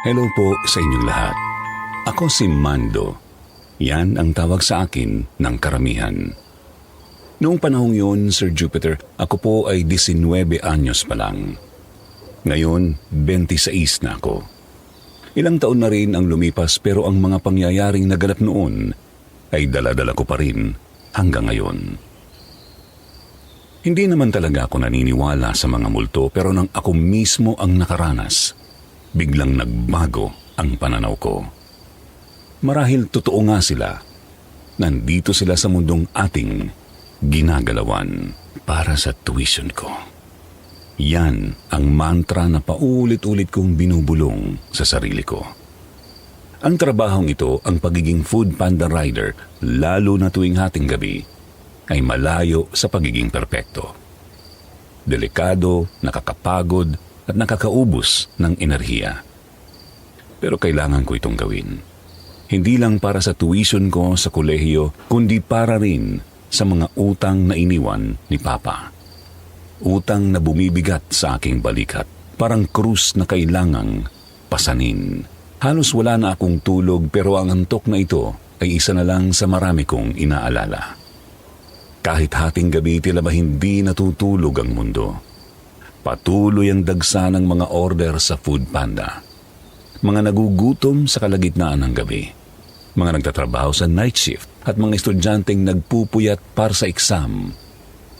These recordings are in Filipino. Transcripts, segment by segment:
Hello po sa inyong lahat. Ako si Mando. Yan ang tawag sa akin ng karamihan. Noong panahong yun, Sir Jupiter, ako po ay 19 anyos pa lang. Ngayon, 26 na ako. Ilang taon na rin ang lumipas pero ang mga pangyayaring naganap noon ay dala-dala ko pa rin hanggang ngayon. Hindi naman talaga ako naniniwala sa mga multo pero nang ako mismo ang nakaranas, biglang nagbago ang pananaw ko. Marahil totoo nga sila. Nandito sila sa mundong ating ginagalawan para sa tuition ko. Yan ang mantra na paulit-ulit kong binubulong sa sarili ko. Ang trabahong ito, ang pagiging food panda rider, lalo na tuwing hating gabi, ay malayo sa pagiging perpekto. Delikado, nakakapagod, at nakakaubos ng enerhiya. Pero kailangan ko itong gawin. Hindi lang para sa tuition ko sa kolehiyo, kundi para rin sa mga utang na iniwan ni Papa. Utang na bumibigat sa aking balikat, parang krus na kailangang pasanin. Halos wala na akong tulog pero ang antok na ito ay isa na lang sa marami kong inaalala. Kahit hating gabi tila ba hindi natutulog ang mundo. Patuloy ang dagsa ng mga order sa Food Panda. Mga nagugutom sa kalagitnaan ng gabi. Mga nagtatrabaho sa night shift at mga estudyanteng nagpupuyat para sa exam.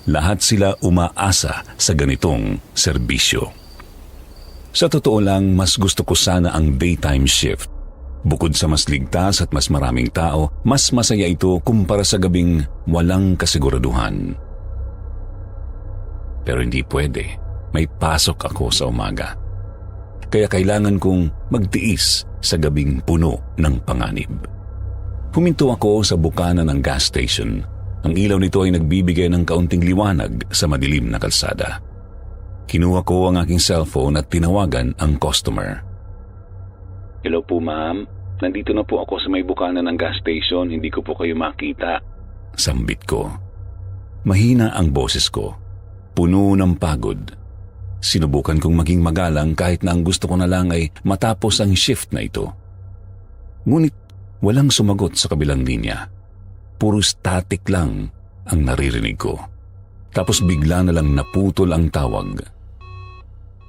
Lahat sila umaasa sa ganitong serbisyo. Sa totoo lang, mas gusto ko sana ang daytime shift. Bukod sa mas ligtas at mas maraming tao, mas masaya ito kumpara sa gabing walang kasiguraduhan. Pero hindi pwede. May pasok ako sa umaga. Kaya kailangan kong magtiis sa gabing puno ng panganib. Huminto ako sa bukana ng gas station. Ang ilaw nito ay nagbibigay ng kaunting liwanag sa madilim na kalsada. Kinuha ko ang aking cellphone at tinawagan ang customer. Hello po ma'am, nandito na po ako sa may bukana ng gas station, hindi ko po kayo makita. Sambit ko. Mahina ang boses ko, puno ng pagod. Sinubukan kong maging magalang kahit na ang gusto ko na lang ay matapos ang shift na ito. Ngunit walang sumagot sa kabilang linya. Puro static lang ang naririnig ko. Tapos bigla na lang naputol ang tawag.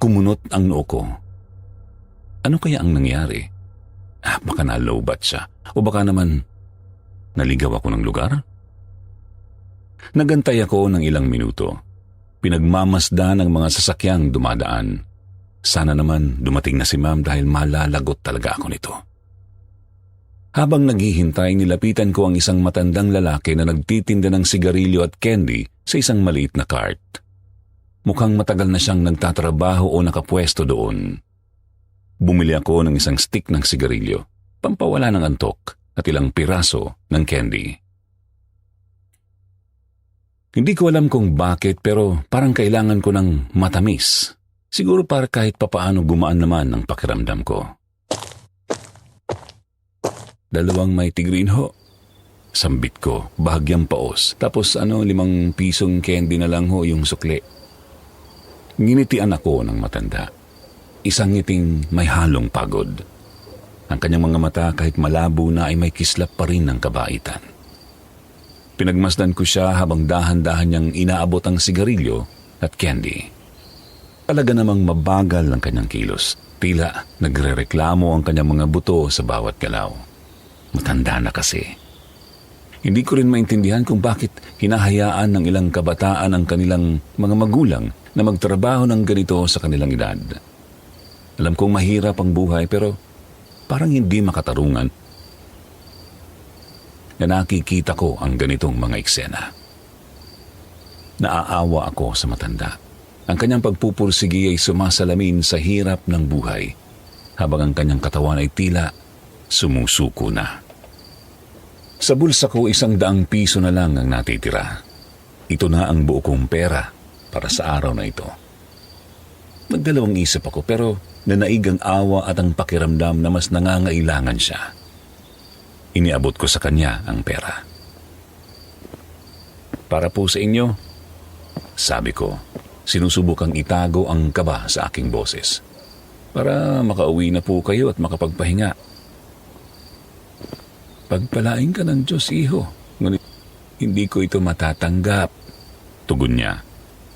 Kumunot ang noo ko. Ano kaya ang nangyari? Baka na-lowbat siya. O baka naman naligaw ako ng lugar? Nagantay ako ng ilang minuto. Pinagmamasdan ang mga sasakyang dumadaan. Sana naman dumating na si ma'am dahil malalagot talaga ako nito. Habang naghihintay, nilapitan ko ang isang matandang lalaki na nagtitinda ng sigarilyo at candy sa isang maliit na cart. Mukhang matagal na siyang nagtatrabaho o nakapwesto doon. Bumili ako ng isang stick ng sigarilyo, pampawala ng antok at ilang piraso ng candy. Hindi ko alam kung bakit pero parang kailangan ko ng matamis. Siguro para kahit papaano gumaan naman ang pakiramdam ko. 2 Mighty Green ho. Sambit ko, bahagyang paos. Tapos 5 pisong candy na lang ho yung sukli. Nginitian ako ng matanda. Isang ngiting may halong pagod. Ang kanyang mga mata kahit malabo na ay may kislap pa rin ng kabaitan. Pinagmasdan ko siya habang dahan-dahan niyang inaabot ang sigarilyo at candy. Talaga namang mabagal ang kanyang kilos. Tila nagrereklamo ang kanyang mga buto sa bawat galaw. Matanda na kasi. Hindi ko rin maintindihan kung bakit hinahayaan ng ilang kabataan ang kanilang mga magulang na magtrabaho ng ganito sa kanilang edad. Alam kong mahirap ang buhay pero parang hindi makatarungan na nakikita ko ang ganitong mga eksena. Naaawa ako sa matanda. Ang kanyang pagpupursigi ay sumasalamin sa hirap ng buhay habang ang kanyang katawan ay tila sumusuko na. Sa bulsa ko 100 piso na lang ang natitira. Ito na ang buo kong pera para sa araw na ito. Nagdalawang isip ako pero nanaig ang awa at ang pakiramdam na mas nangangailangan siya. Iniabot ko sa kanya ang pera. Para po sa inyo, sabi ko, sinusubukang itago ang kaba sa aking boses. para makauwi na po kayo at makapagpahinga. Pagpalain ka ng Diyos, iho. Ngunit hindi ko ito matatanggap. Tugon niya,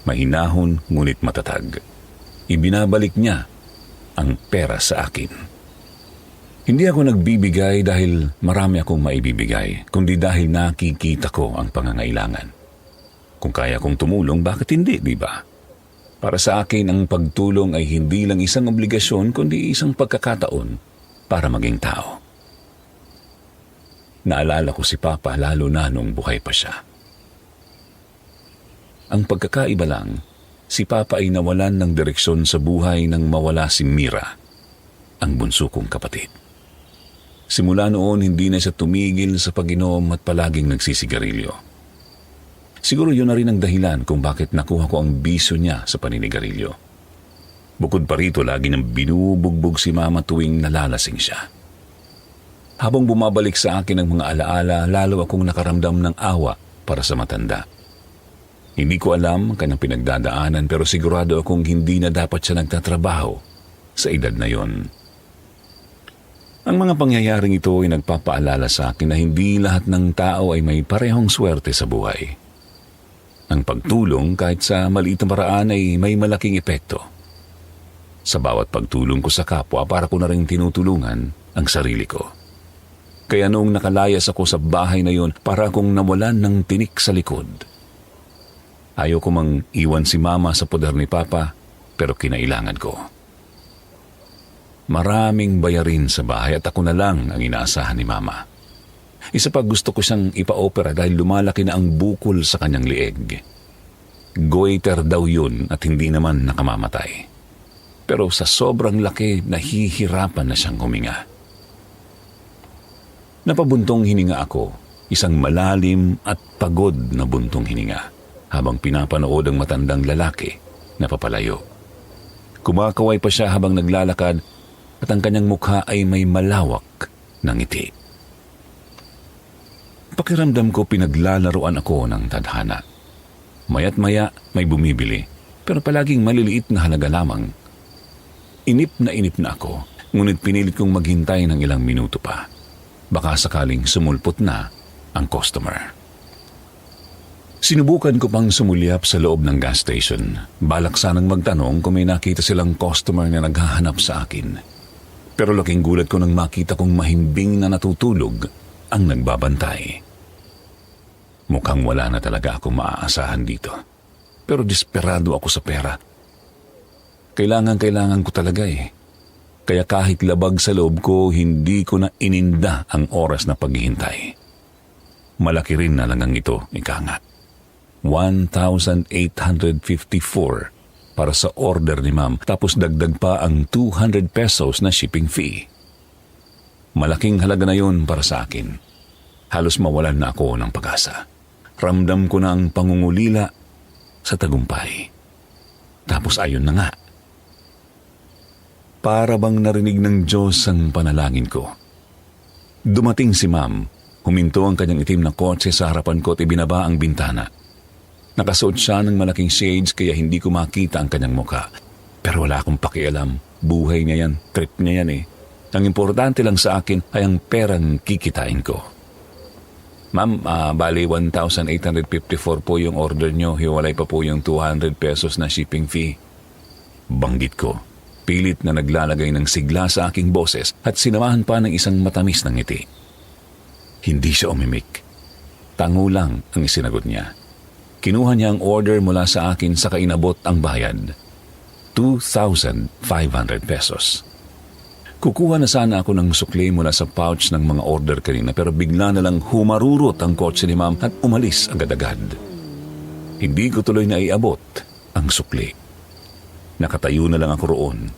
mahinahon ngunit matatag. Ibinabalik niya ang pera sa akin. Hindi ako nagbibigay dahil marami akong maibibigay, kundi dahil nakikita ko ang pangangailangan. Kung kaya kong tumulong, bakit hindi, di ba? Para sa akin, ang pagtulong ay hindi lang isang obligasyon, kundi isang pagkakataon para maging tao. Naalala ko si Papa lalo na nung buhay pa siya. Ang pagkakaiba lang, si Papa ay nawalan ng direksyon sa buhay nang mawala si Mira, ang bunso kong kapatid. Simula noon, hindi na siya tumigil sa pag-inom at palaging nagsisigarilyo. Siguro yun na rin ang dahilan kung bakit nakuha ko ang bisyo niya sa paninigarilyo. Bukod pa rito, lagi nang binubugbog si Mama tuwing nalalasing siya. Habang bumabalik sa akin ang mga alaala, lalo akong nakaramdam ng awa para sa matanda. Hindi ko alam ang kanyang pinagdadaanan, pero sigurado akong hindi na dapat siya nagtatrabaho sa edad na yon. Ang mga pangyayaring ito ay nagpapaalala sa akin na hindi lahat ng tao ay may parehong swerte sa buhay. Ang pagtulong kahit sa maliit na paraan ay may malaking epekto. Sa bawat pagtulong ko sa kapwa, para ko na rin tinutulungan ang sarili ko. Kaya noong nakalayas ako sa bahay na yon, para akong nawalan ng tinik sa likod. Ayaw ko mang iwan si Mama sa poder ni Papa, pero kinailangan ko. Maraming bayarin sa bahay at ako na lang ang inaasahan ni Mama. Isa pa, gusto ko siyang ipa-opera dahil lumalaki na ang bukol sa kanyang lieg. Goiter daw yun at hindi naman nakamamatay. Pero sa sobrang laki, nahihirapan na siyang huminga. Napabuntong hininga ako, isang malalim at pagod na buntong hininga, habang pinapanood ang matandang lalaki na papalayo. Kumakaway pa siya habang naglalakad at ang kanyang mukha ay may malawak na ngiti. Pakiramdam ko pinaglalaroan ako ng tadhana. Maya't maya may bumibili, pero palaging maliliit na halaga lamang. Inip na ako, ngunit pinilit kong maghintay ng ilang minuto pa. Baka sakaling sumulpot na ang customer. Sinubukan ko pang sumulyap sa loob ng gas station. Balak sanang magtanong kung may nakita silang customer na naghahanap sa akin. Pero laking gulat ko nang makita kong mahimbing na natutulog ang nagbabantay. Mukhang wala na talaga akong maaasahan dito. Pero desperado ako sa pera. Kailangan ko talaga eh. Kaya kahit labag sa loob ko, hindi ko na ininda ang oras na paghihintay. Malaki rin na lang ang ito, ika nga. 1,854 para sa order ni Ma'am, tapos dagdag pa ang 200 pesos na shipping fee. Malaking halaga na yun para sa akin. Halos mawalan na ako ng pag-asa. Ramdam ko na ang pangungulila sa tagumpay. Tapos ayun na nga. Para bang narinig ng Diyos ang panalangin ko. Dumating si Ma'am. Huminto ang kanyang itim na kotse sa harapan ko at ibinaba ang bintana. Nakasuot siya ng malaking shades kaya hindi ko makita ang kanyang muka. Pero wala akong pakialam. Buhay niya yan. Trip niya yan eh. Ang importante lang sa akin ay ang perang kikitain ko. Ma'am, bali 1,854 po yung order nyo. Hiwalay pa po yung 200 pesos na shipping fee. Banggit ko. Pilit na naglalagay ng sigla sa aking boses at sinamahan pa ng isang matamis na ngiti. Hindi siya umimik. Tango lang ang isinagot niya. Kinuha niya ang order mula sa akin sa kainabot ang bayad. 2,500 pesos. Kukuha na sana ako ng sukli mula sa pouch ng mga order kanina pero bigla na lang humarurot ang kotse ni Ma'am at umalis agad-agad. Hindi ko tuloy na iabot ang sukli. Nakatayo na lang ako roon.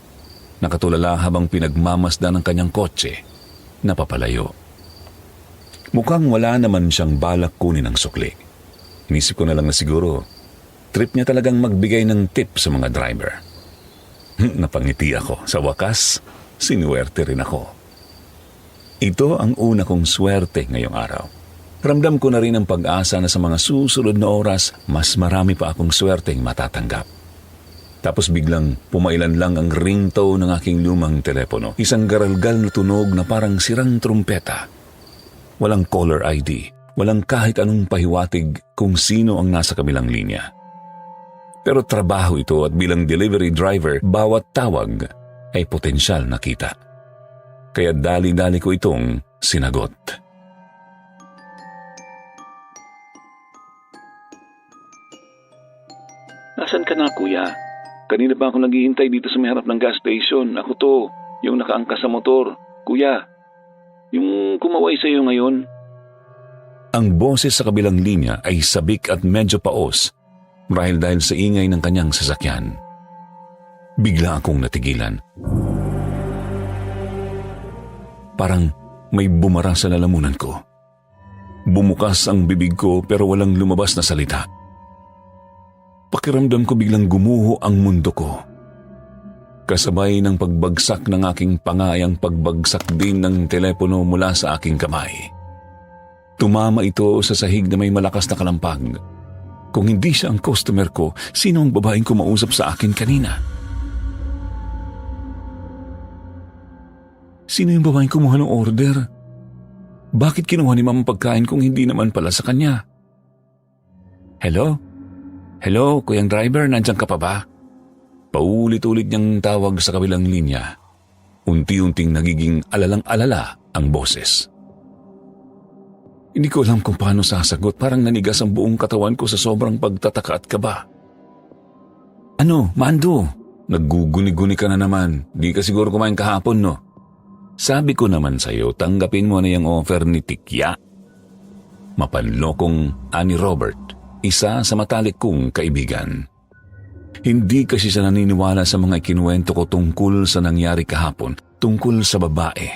Nakatulala habang pinagmamasdan ng kanyang kotse na papalayo. Mukhang wala naman siyang balak kunin ang sukli. Inisip ko na lang na siguro trip niya talagang magbigay ng tip sa mga driver. Napangiti ako. Sa wakas, sinuwerte rin ako. Ito ang una kong swerte ngayong araw. Ramdam ko na rin ang pag-asa na sa mga susunod na oras, mas marami pa akong swerteng matatanggap. Tapos biglang pumailan lang ang ringtone ng aking lumang telepono. Isang garalgal na tunog na parang sirang trumpeta. Walang caller ID, walang kahit anong pahiwatig kung sino ang nasa kabilang linya. Pero trabaho ito at bilang delivery driver, bawat tawag ay potensyal na kita. Kaya dali-dali ko itong sinagot. Nasaan ka na, kuya? Kanina pa ako naghihintay dito sa may harap ng gas station. Ako to, yung nakaangkas sa motor. Kuya, yung kumaway sa iyo ngayon. Ang boses sa kabilang linya ay sabik at medyo paos dahil sa ingay ng kanyang sasakyan. Bigla akong natigilan. Parang may bumara sa lalamunan ko. Bumukas ang bibig ko pero walang lumabas na salita. Pakiramdam ko biglang gumuho ang mundo ko. Kasabay ng pagbagsak ng aking panga ay ang pagbagsak din ng telepono mula sa aking kamay. Tumama ito sa sahig na may malakas na kalampag. Kung hindi siya ang customer ko, sino ang babaeng kumausap sa akin kanina? Sino yung babaeng kumuha ng order? Bakit kinuha ni Mama pagkain kung hindi naman pala sa kanya? Hello? Hello, kuyang driver, nandiyan ka pa ba? Paulit-ulit niyang tawag sa kabilang linya. Unti-unting nagiging alalang-alala ang boses. Hindi ko alam kung paano sasagot, parang nanigas ang buong katawan ko sa sobrang pagtataka at kaba. Ano, Mando? Nagguguni-guni ka na naman. Di ka siguro kumain kahapon, no? Sabi ko naman sa'yo, tanggapin mo na yung offer ni Tikya. Mapanlokong ani Robert. Isa sa matalik kong kaibigan. Hindi kasi siya naniniwala sa mga ikinuwento ko tungkol sa nangyari kahapon, tungkol sa babae.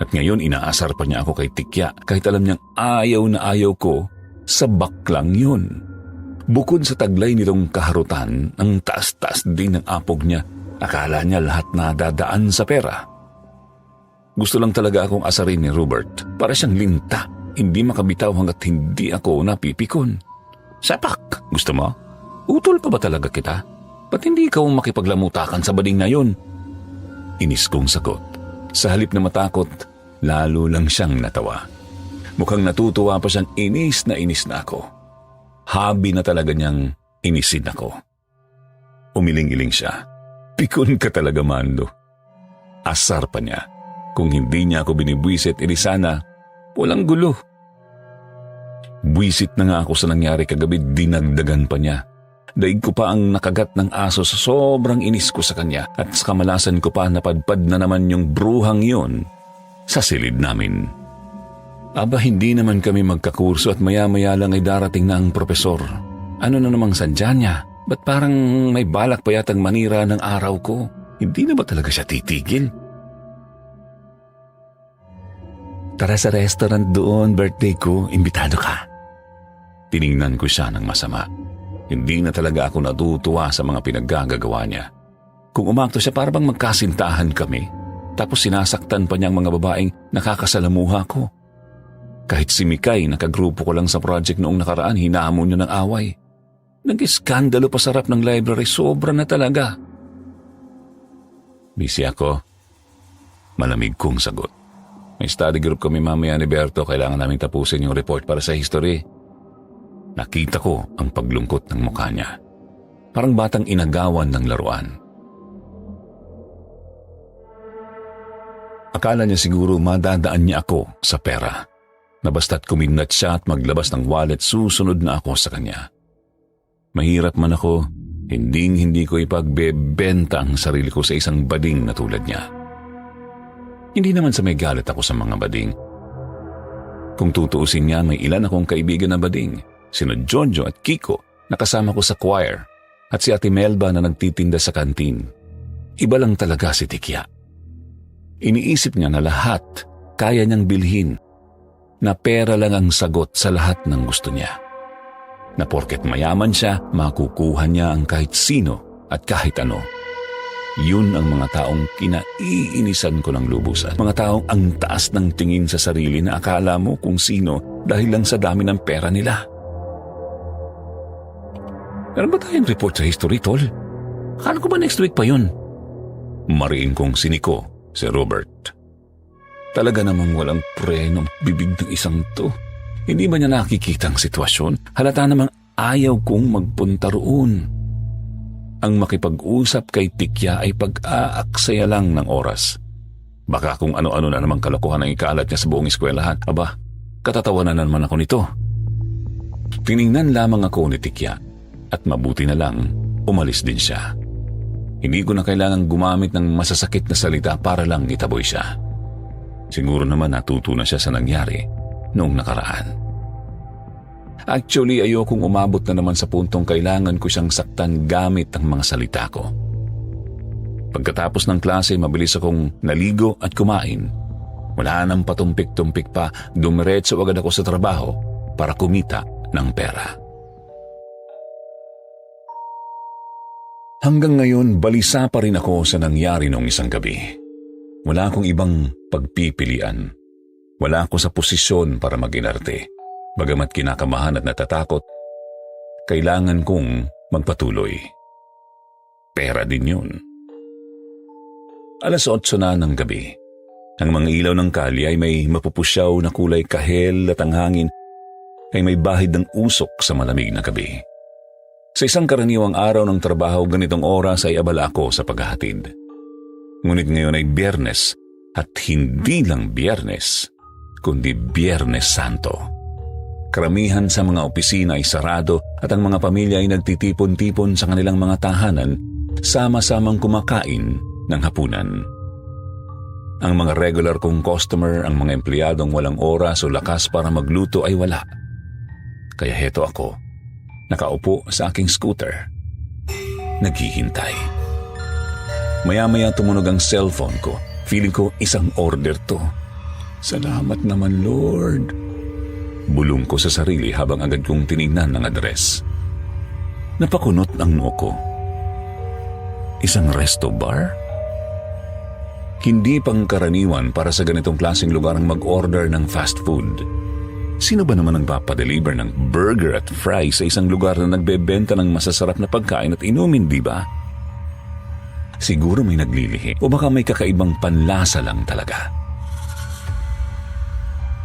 At ngayon inaasar pa niya ako kay Tikya kahit alam niyang ayaw na ayaw ko sa baklang yun. Bukod sa taglay nitong kaharutan, ang taas-taas din ng apog niya. Akala niya lahat na dadaan sa pera. Gusto lang talaga akong asarin ni Robert para siyang linta, hindi makabitaw hanggat hindi ako napipikon. Sapak, gusto mo? Utol pa ba talaga kita? Ba't hindi ikaw makipaglamutakan sa bading na yun? Inis kong sagot. Sa halip na matakot, lalo lang siyang natawa. Mukhang natutuwa pa siyang inis na ako. Habi na talaga niyang inisin ako. Umiling-iling siya. Pikon ka talaga, Mando. Asar pa niya. Kung hindi niya ako binibwisit, edi sana walang gulo. Buwisit na nga ako sa nangyari kagabi, dinagdagan pa niya. Daig ko pa ang nakagat ng aso sa sobrang inis ko sa kanya at sa kamalasan ko pa napadpad na naman yung bruhang yun sa silid namin. Aba, hindi naman kami magkakurso at maya-maya lang ay darating na ang propesor. Ano na namang sadya niya? Ba't parang may balak pa yatang manira ng araw ko? Hindi na ba talaga siya titigil? Tara sa restaurant doon, birthday ko, imbitado ka. Tiningnan ko siya ng masama. Hindi na talaga ako natutuwa sa mga pinaggagawa niya. Kung umakto siya para bang magkasintahan kami, tapos sinasaktan pa niyang mga babaeng nakakasalamuha ko. Kahit si Mikay, nakagrupo ko lang sa project noong nakaraan, hinamon niya ng away. Nag-iskandalo pa sa harap ng library, sobra na talaga. Busy ako. Malamig kong sagot. May study group kami mamaya ni Berto, kailangan namin tapusin yung report para sa history. Nakita ko ang paglungkot ng mukha niya. Parang batang inagawan ng laruan. Akala niya siguro madadaan niya ako sa pera. Na basta't kuminat siya at maglabas ng wallet, susunod na ako sa kanya. Mahirap man ako, hindi ko ipagbebenta ang sarili ko sa isang bading na tulad niya. Hindi naman sa may galit ako sa mga bading. Kung tutuusin niya, may ilan akong kaibigan na bading. Sino Jojo at Kiko na kasama ko sa choir at si Ate Melba na nagtitinda sa kantin. Iba lang talaga si Tikya. Iniisip niya na lahat kaya niyang bilhin, na pera lang ang sagot sa lahat ng gusto niya. Na porket mayaman siya, makukuha niya ang kahit sino at kahit ano. Yun ang mga taong kinaiinisan ko ng lubusan. Mga taong ang taas ng tingin sa sarili na akala mo kung sino dahil lang sa dami ng pera nila. Meron ba tayong report sa history, Tol? Akala ko ba next week pa yun? Mariin kong siniko si Robert. Talaga namang walang preno ang bibig ng isang to. Hindi ba niya nakikita ang sitwasyon? Halata namang ayaw kong magpunta roon. Ang makipag-usap kay Tikya ay pag-aaksaya lang ng oras. Baka kung ano-ano na namang kalokohan ang ikalat niya sa buong eskwelahan. Aba, katatawanan na naman ako nito. Tiningnan lamang ako ni Tikya at mabuti na lang umalis din siya. Hindi ko na kailangang gumamit ng masasakit na salita para lang itaboy siya. Siguro naman natuto na siya sa nangyari noong nakaraan. Actually, ayokong umabot na naman sa puntong kailangan ko siyang saktan gamit ang mga salita ko. Pagkatapos ng klase, mabilis akong naligo at kumain. Wala nang patumpik-tumpik pa, dumiretso agad ako sa trabaho para kumita ng pera. Hanggang ngayon, balisa pa rin ako sa nangyari noong isang gabi. Wala akong ibang pagpipilian. Wala ako sa posisyon para mag-inarte. Bagamat kinakamahan at natatakot, kailangan kong magpatuloy. Pera din yun. 8:00 na ng gabi. Ang mga ilaw ng kalye ay may mapupusyaw na kulay kahel at ang hangin ay may bahid ng usok sa malamig na gabi. Sa isang karaniwang araw ng trabaho, ganitong oras ay abala ako sa paghahatid. Ngunit ngayon ay Biyernes at hindi lang Biyernes, kundi Biyernes Santo. Karamihan sa mga opisina ay sarado at ang mga pamilya ay nagtitipon-tipon sa kanilang mga tahanan, sama-samang kumakain ng hapunan. Ang mga regular kong customer, ang mga empleyadong walang oras o lakas para magluto ay wala. Kaya heto ako, nakaupo sa aking scooter, naghihintay. Maya-maya tumunog ang cellphone ko. Feeling ko isang order to. Salamat naman, Lord. Bulong ko sa sarili habang agad kong tinignan ang address. Napakunot ang noo ko. Isang resto bar? Hindi pangkaraniwan para sa ganitong klaseng lugar ang mag-order ng fast food. Sino ba naman ang papadeliver ng burger at fries sa isang lugar na nagbebenta ng masasarap na pagkain at inumin, di ba? Siguro may naglilihi o baka may kakaibang panlasa lang talaga.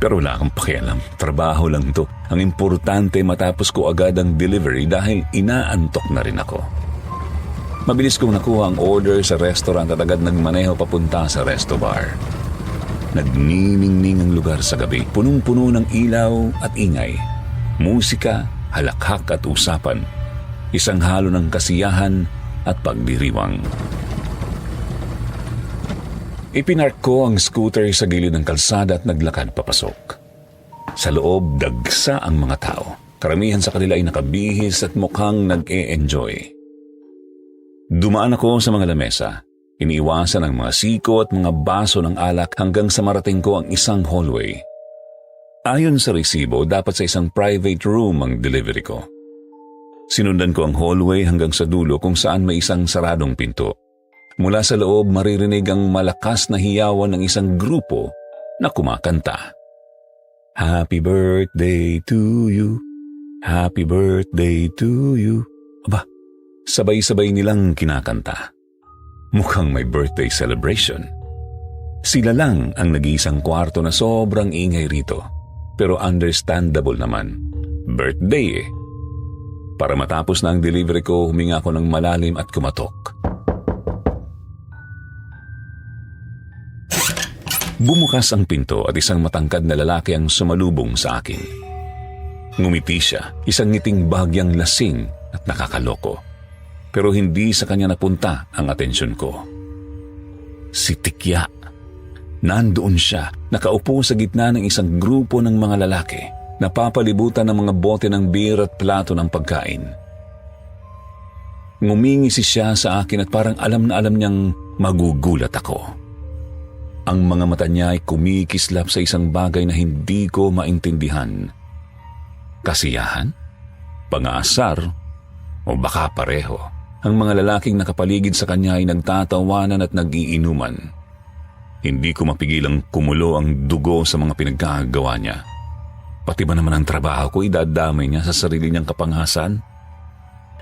Pero wala akong pakialam. Trabaho lang to. Ang importante matapos ko agad ang delivery dahil inaantok na rin ako. Mabilis kong nakuha ang order sa restaurant at agad nagmaneho papunta sa resto bar. Nagniningning ang lugar sa gabi. Punong-puno ng ilaw at ingay. Musika, halakhak at usapan. Isang halo ng kasiyahan at pagdiriwang. Ipinark ko ang scooter sa gilid ng kalsada at naglakad papasok. Sa loob, dagsa ang mga tao. Karamihan sa kanila ay nakabihis at mukhang nag-e-enjoy. Dumaan ako sa mga lamesa. Iniiwasan ang mga siko at mga baso ng alak hanggang sa marating ko ang isang hallway. Ayon sa resibo, dapat sa isang private room ang delivery ko. Sinundan ko ang hallway hanggang sa dulo kung saan may isang saradong pinto. Mula sa loob, maririnig ang malakas na hiyawan ng isang grupo na kumakanta. Happy birthday to you. Happy birthday to you. Aba, sabay-sabay nilang kinakanta. Mukhang may birthday celebration. Sila lang ang nag-iisang kwarto na sobrang ingay rito. Pero understandable naman. Birthday eh. Para matapos na ang delivery ko, huminga ako ng malalim at kumatok. Bumukas ang pinto at isang matangkad na lalaki ang sumalubong sa akin. Ngumiti siya, isang ngiting bahagyang lasing at nakakaloko. Pero hindi sa kanya napunta ang atensyon ko. Si Tikya. Nandoon siya, nakaupo sa gitna ng isang grupo ng mga lalaki, napapalibutan ng mga bote ng beer at plato ng pagkain. Ngumingisi siya sa akin at parang alam na alam niyang magugulat ako. Ang mga mata niya ay kumikislap sa isang bagay na hindi ko maintindihan. Kasiyahan? Pang-aasar? O baka pareho? Ang mga lalaking nakapaligid sa kanya ay nagtatawanan at nag-iinuman. Hindi ko mapigilang kumulo ang dugo sa mga pinagkagawa niya. Pati ba naman ang trabaho ko idadamay niya sa sarili niyang kapanghasan?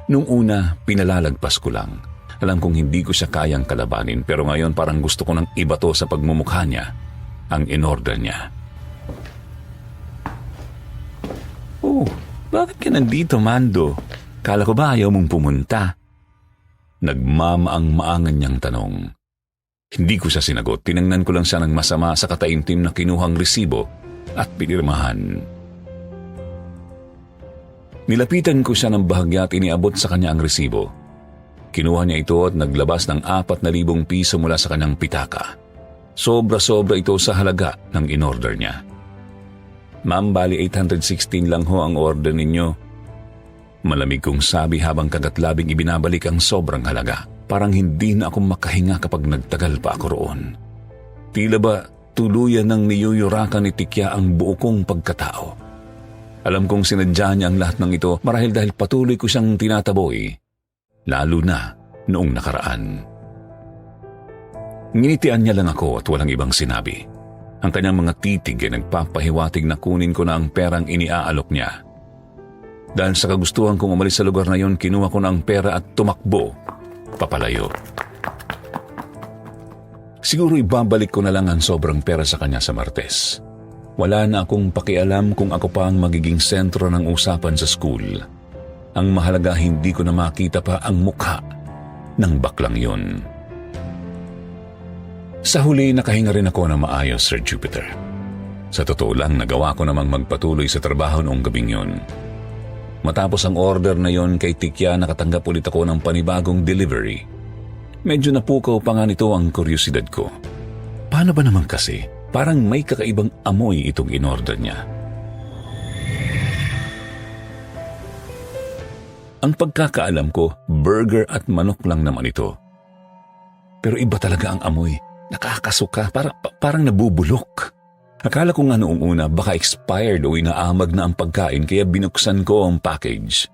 Nung una, pinalalagpas ko lang. Alam kong hindi ko siya kayang kalabanin, pero ngayon parang gusto ko nang ibato sa pagmumukha niya ang in-order niya. Oh, bakit ka nandito, Mando? Kala ko ba ayaw mong pumunta? Nagmamaang-maangan niyang tanong. Hindi ko siya sinagot. Tinangnan ko lang siya ng masama sa kataimtim na kinuhang resibo at pinirmahan. Nilapitan ko siya ng bahagya at iniabot sa kanya ang resibo. Kinuha niya ito at naglabas ng 4,000 piso mula sa kanyang pitaka. Sobra-sobra ito sa halaga ng in-order niya. Ma'am, bali 816 lang ho ang order ninyo. Malamig kong sabi habang kagatlabing ibinabalik ang sobrang halaga. Parang hindi na ako makahinga kapag nagtagal pa ako roon. Tila ba tuluyan ng niyuyurakan ni Tikya ang buo kong pagkatao. Alam kong sinadya niya ang lahat ng ito marahil dahil patuloy ko siyang tinataboy, lalo na noong nakaraan. Nginitian niya lang ako at walang ibang sinabi. Ang kanyang mga titig ay nagpapahiwatig na kunin ko na ang perang iniaalok niya. Dahil sa kagustuhan kong umalis sa lugar na yon, kinuha ko na ang pera at tumakbo papalayo. Siguro ibabalik ko na lang ang sobrang pera sa kanya sa Martes. Wala na akong pakialam kung ako pa ang magiging sentro ng usapan sa school. Ang mahalaga, hindi ko na makita pa ang mukha ng baklang yon. Sa huli, nakahinga rin ako na maayos, Sir Jupiter. Sa totoo lang, nagawa ko namang magpatuloy sa trabaho noong gabing yon. Matapos ang order na yon kay Tikya, nakatanggap ulit ako ng panibagong delivery. Medyo napukaw pa nga nito ang kuryosidad ko. Paano ba naman kasi? Parang may kakaibang amoy itong in-order niya. Ang pagkakaalam ko, burger at manok lang naman ito. Pero iba talaga ang amoy. Nakakasuka, parang nabubulok. Akala ko nga noong una baka expired o inaamag na ang pagkain kaya binuksan ko ang package.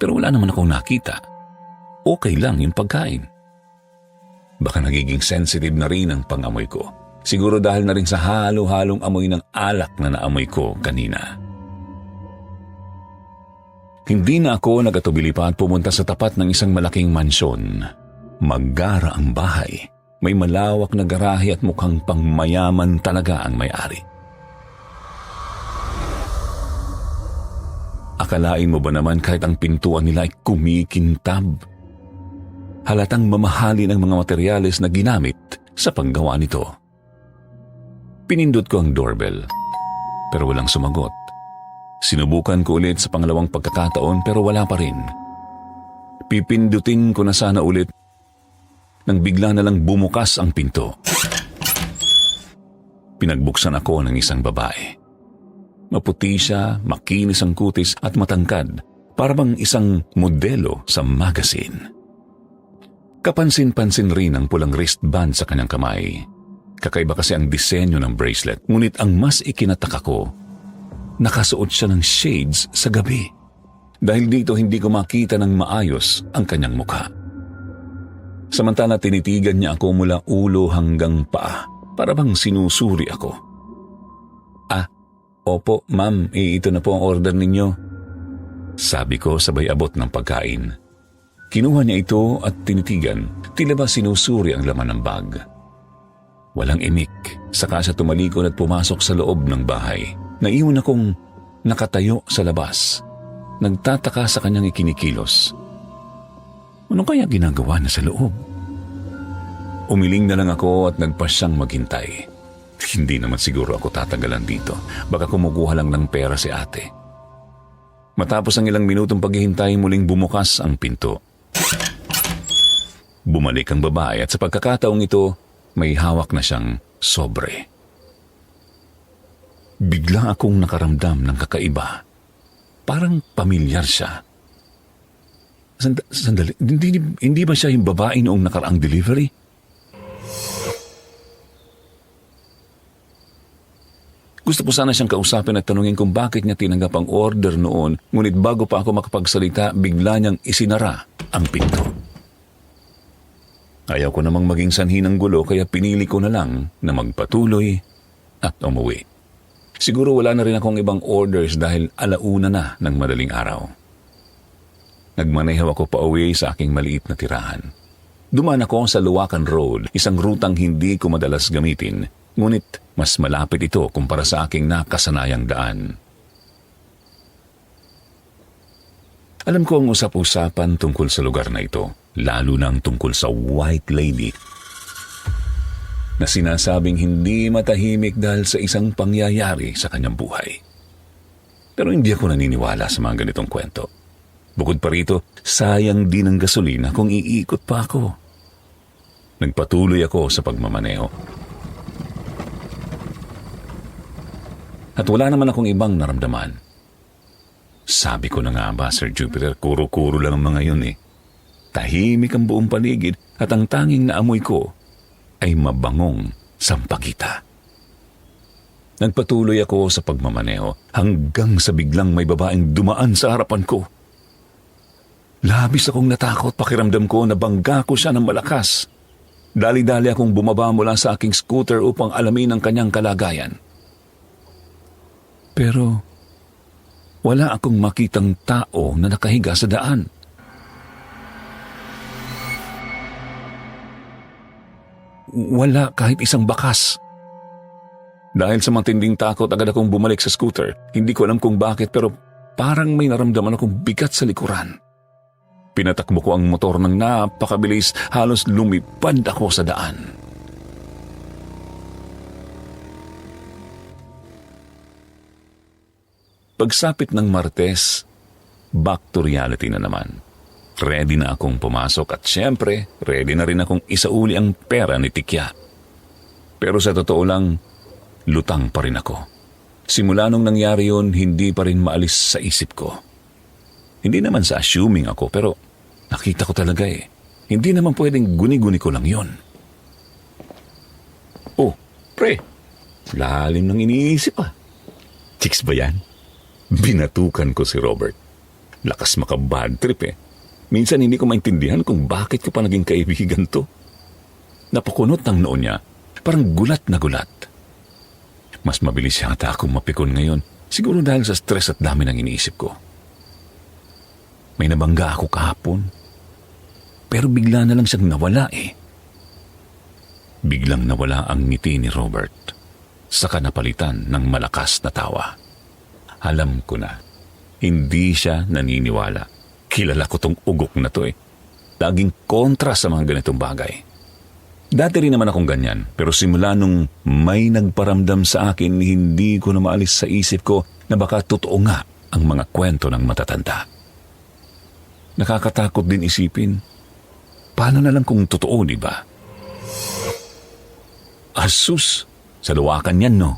Pero wala naman akong nakita. Okay lang yung pagkain. Baka nagiging sensitive na rin ang pangamoy ko. Siguro dahil na rin sa halo-halong amoy ng alak na naamoy ko kanina. Hindi na ako nagatubili pa at pumunta sa tapat ng isang malaking mansyon. Magara ang bahay. May malawak na garahe at mukhang pangmayaman talaga ang may-ari. Akalain mo ba naman kahit ang pintuan nila ay kumikintab? Halatang mamahali ng mga materyales na ginamit sa paggawa nito. Pinindot ko ang doorbell, pero walang sumagot. Sinubukan ko ulit sa pangalawang pagkakataon pero wala pa rin. Pipindutin ko na sana ulit nang bigla na lang bumukas ang pinto. Pinagbuksan ako ng isang babae. Maputi siya, makinis ang kutis at matangkad, parang isang modelo sa magazine. Kapansin-pansin rin ang pulang wristband sa kanyang kamay. Kakaiba kasi ang disenyo ng bracelet, ngunit ang mas ikinataka ko, nakasuot siya ng shades sa gabi. Dahil dito hindi ko makita ng maayos ang kanyang mukha. Samantala tinitigan niya ako mula ulo hanggang paa, para bang sinusuri ako. Opo, ma'am, ito na po ang order ninyo. Sabi ko sabay abot ng pagkain. Kinuha niya ito at tinitigan, tila ba sinusuri ang laman ng bag. Walang imik, saka siya tumalikod at pumasok sa loob ng bahay. Naiwan akong nakatayo sa labas, nagtataka sa kanyang ikinikilos. Ano kaya ginagawa niya sa loob? Umiling na lang ako at nagpasyang maghintay. Hindi naman siguro ako tatagalan dito. Baka kumukuha lang ng pera si ate. Matapos ang ilang minutong paghihintay, muling bumukas ang pinto. Bumalik ang babae at sa pagkakataong ito, may hawak na siyang sobre. Bigla akong nakaramdam ng kakaiba. Parang pamilyar siya. Sandali, hindi ba siya yung babae noong nakaraang delivery? Gusto ko sana siyang kausapin at tanungin kung bakit niya tinanggap ang order noon, ngunit bago pa ako makapagsalita, bigla niyang isinara ang pinto. Ayaw ko namang maging sanhi ng gulo kaya pinili ko na lang na magpatuloy at umuwi. Siguro wala na rin akong ibang orders dahil alauna na ng madaling araw. Nagmaneho ako pa uwi sa aking maliit na tirahan. Dumaan ako sa Luwakan Road, isang rutang hindi ko madalas gamitin, ngunit mas malapit ito kumpara sa aking nakasanayang daan. Alam ko ang usap-usapan tungkol sa lugar na ito, lalo nang tungkol sa White Lady na sinasabing hindi matahimik dahil sa isang pangyayari sa kanyang buhay. Pero hindi ako naniniwala sa mga ganitong kwento. Bukod pa rito, sayang din ang gasolina kung iikot pa ako. Nagpatuloy ako sa pagmamaneho. At wala naman akong ibang naramdaman. Sabi ko na nga ba, Sir Jupiter, kuro-kuro lang ang mga yun eh. Tahimik ang buong paligid at ang tanging naamoy ko ay mabangong sampagita. Nagpatuloy ako sa pagmamaneho hanggang sa biglang may babaeng dumaan sa harapan ko. Labis akong natakot, pakiramdam ko na bangga ko siya ng malakas. Dali-dali akong bumaba mula sa aking scooter upang alamin ang kanyang kalagayan. Pero wala akong makitang tao na nakahiga sa daan. Wala kahit isang bakas. Dahil sa matinding takot, agad akong bumalik sa scooter. Hindi ko alam kung bakit pero parang may naramdaman akong bigat sa likuran. Pinatakbo ko ang motor ng napakabilis, halos lumipad ako sa daan. Pagsapit ng Martes, back to reality na naman. Ready na akong pumasok at syempre, ready na rin akong isauli ang pera ni Tikya. Pero sa totoo lang, lutang pa rin ako. Simula nung nangyari yun, hindi pa rin maalis sa isip ko. Hindi naman sa assuming ako, pero nakita ko talaga eh. Hindi naman pwedeng guni-guni ko lang yun. Oh, pre, lalim ng iniisip ah. Chicks ba yan? Binatukan ko si Robert. Lakas maka-bad trip eh. Minsan hindi ko maintindihan kung bakit ko pa naging kaibigan to. Napakunot ng noon niya, parang gulat na gulat. Mas mabilis yata akong mapikon ngayon, siguro dahil sa stress at dami ng iniisip ko. May nabangga ako kahapon, pero bigla na lang siyang nawala eh. Biglang nawala ang ngiti ni Robert, saka napalitan ng malakas na tawa. Alam ko na, hindi siya naniniwala. Kilala ko tong ugok na to eh. Laging kontra sa mga ganitong bagay. Dati rin naman akong ganyan, pero simula nung may nagparamdam sa akin, hindi ko na maalis sa isip ko na baka totoo nga ang mga kwento ng matatanda. Nakakatakot din isipin, paano na lang kung totoo, di ba? Asus, sa Luwakan yan no?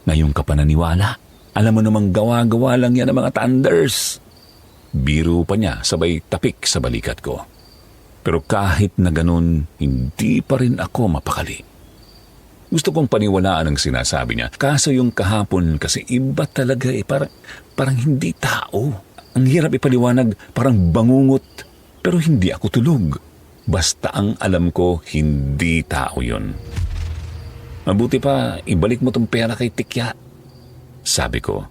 Ngayon ka pa naniwala? Alam mo namang gawa-gawa lang yan ng mga thunders. Biro pa niya sabay tapik sa balikat ko. Pero kahit na ganun, hindi pa rin ako mapakali. Gusto kong paniwalaan ang sinasabi niya. Kaso yung kahapon kasi iba talaga eh. Parang hindi tao. Ang hirap ipaliwanag, parang bangungot. Pero hindi ako tulog. Basta ang alam ko, hindi tao yun. Mabuti pa, ibalik mo tong pera kay Tikya. Sabi ko.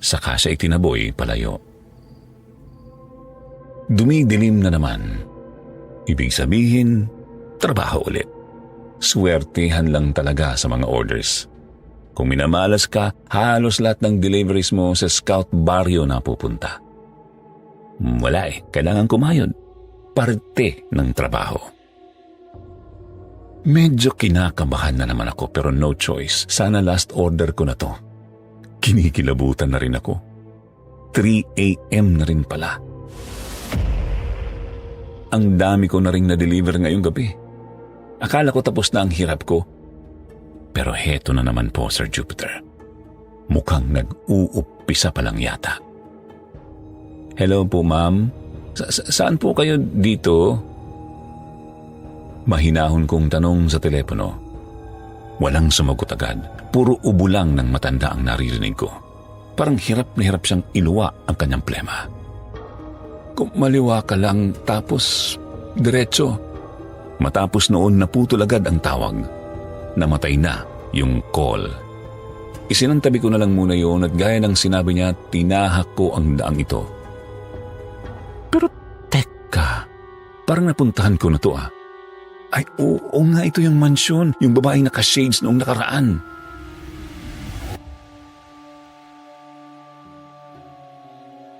Saka siya itinaboy palayo. Dumidilim na naman. Ibig sabihin, trabaho ulit. Swertihan lang talaga sa mga orders. Kung minamalas ka, halos lahat ng deliveries mo sa Scout Barrio na pupunta. Wala eh, kailangan kumayod. Parte ng trabaho. Medyo kinakabahan na naman ako pero no choice. Sana last order ko na to. Kinikilabutan na rin ako. 3 a.m. na rin pala. Ang dami ko na rin na-deliver ngayong gabi. Akala ko tapos na ang hirap ko. Pero heto na naman po, Sir Jupiter. Mukhang nag-uumpisa pa lang yata. Hello po, ma'am. Saan po kayo dito? Mahinahon kong tanong sa telepono. Walang sumagot agad. Puro ubo lang ng matanda ang naririnig ko. Parang hirap na hirap siyang iluwa ang kanyang plema. Kung maliwa ka lang tapos diretso. Matapos noon naputol agad ang tawag. Namatay na yung call. Isinantabi ko na lang muna yun at gaya ng sinabi niya, tinahak ko ang daang ito. Pero teka, parang napuntahan ko na to ah. Ay, oo nga, ito yung mansyon, yung babaeng naka-shades noong nakaraan.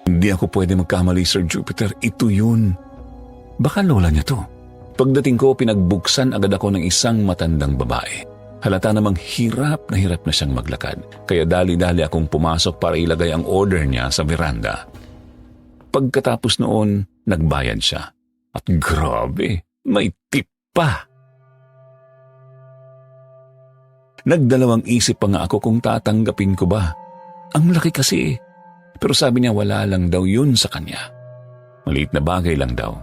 Hindi ako pwede magkamali, Sir Jupiter. Ito yun. Baka lola niya to. Pagdating ko, pinagbuksan agad ako ng isang matandang babae. Halata namang hirap na siyang maglakad. Kaya dali-dali akong pumasok para ilagay ang order niya sa veranda. Pagkatapos noon, nagbayad siya. At grabe, may tip pa. Nagdalawang isip pa nga ako kung tatanggapin ko ba. Ang laki kasi. Pero sabi niya wala lang daw yun sa kanya. Maliit na bagay lang daw.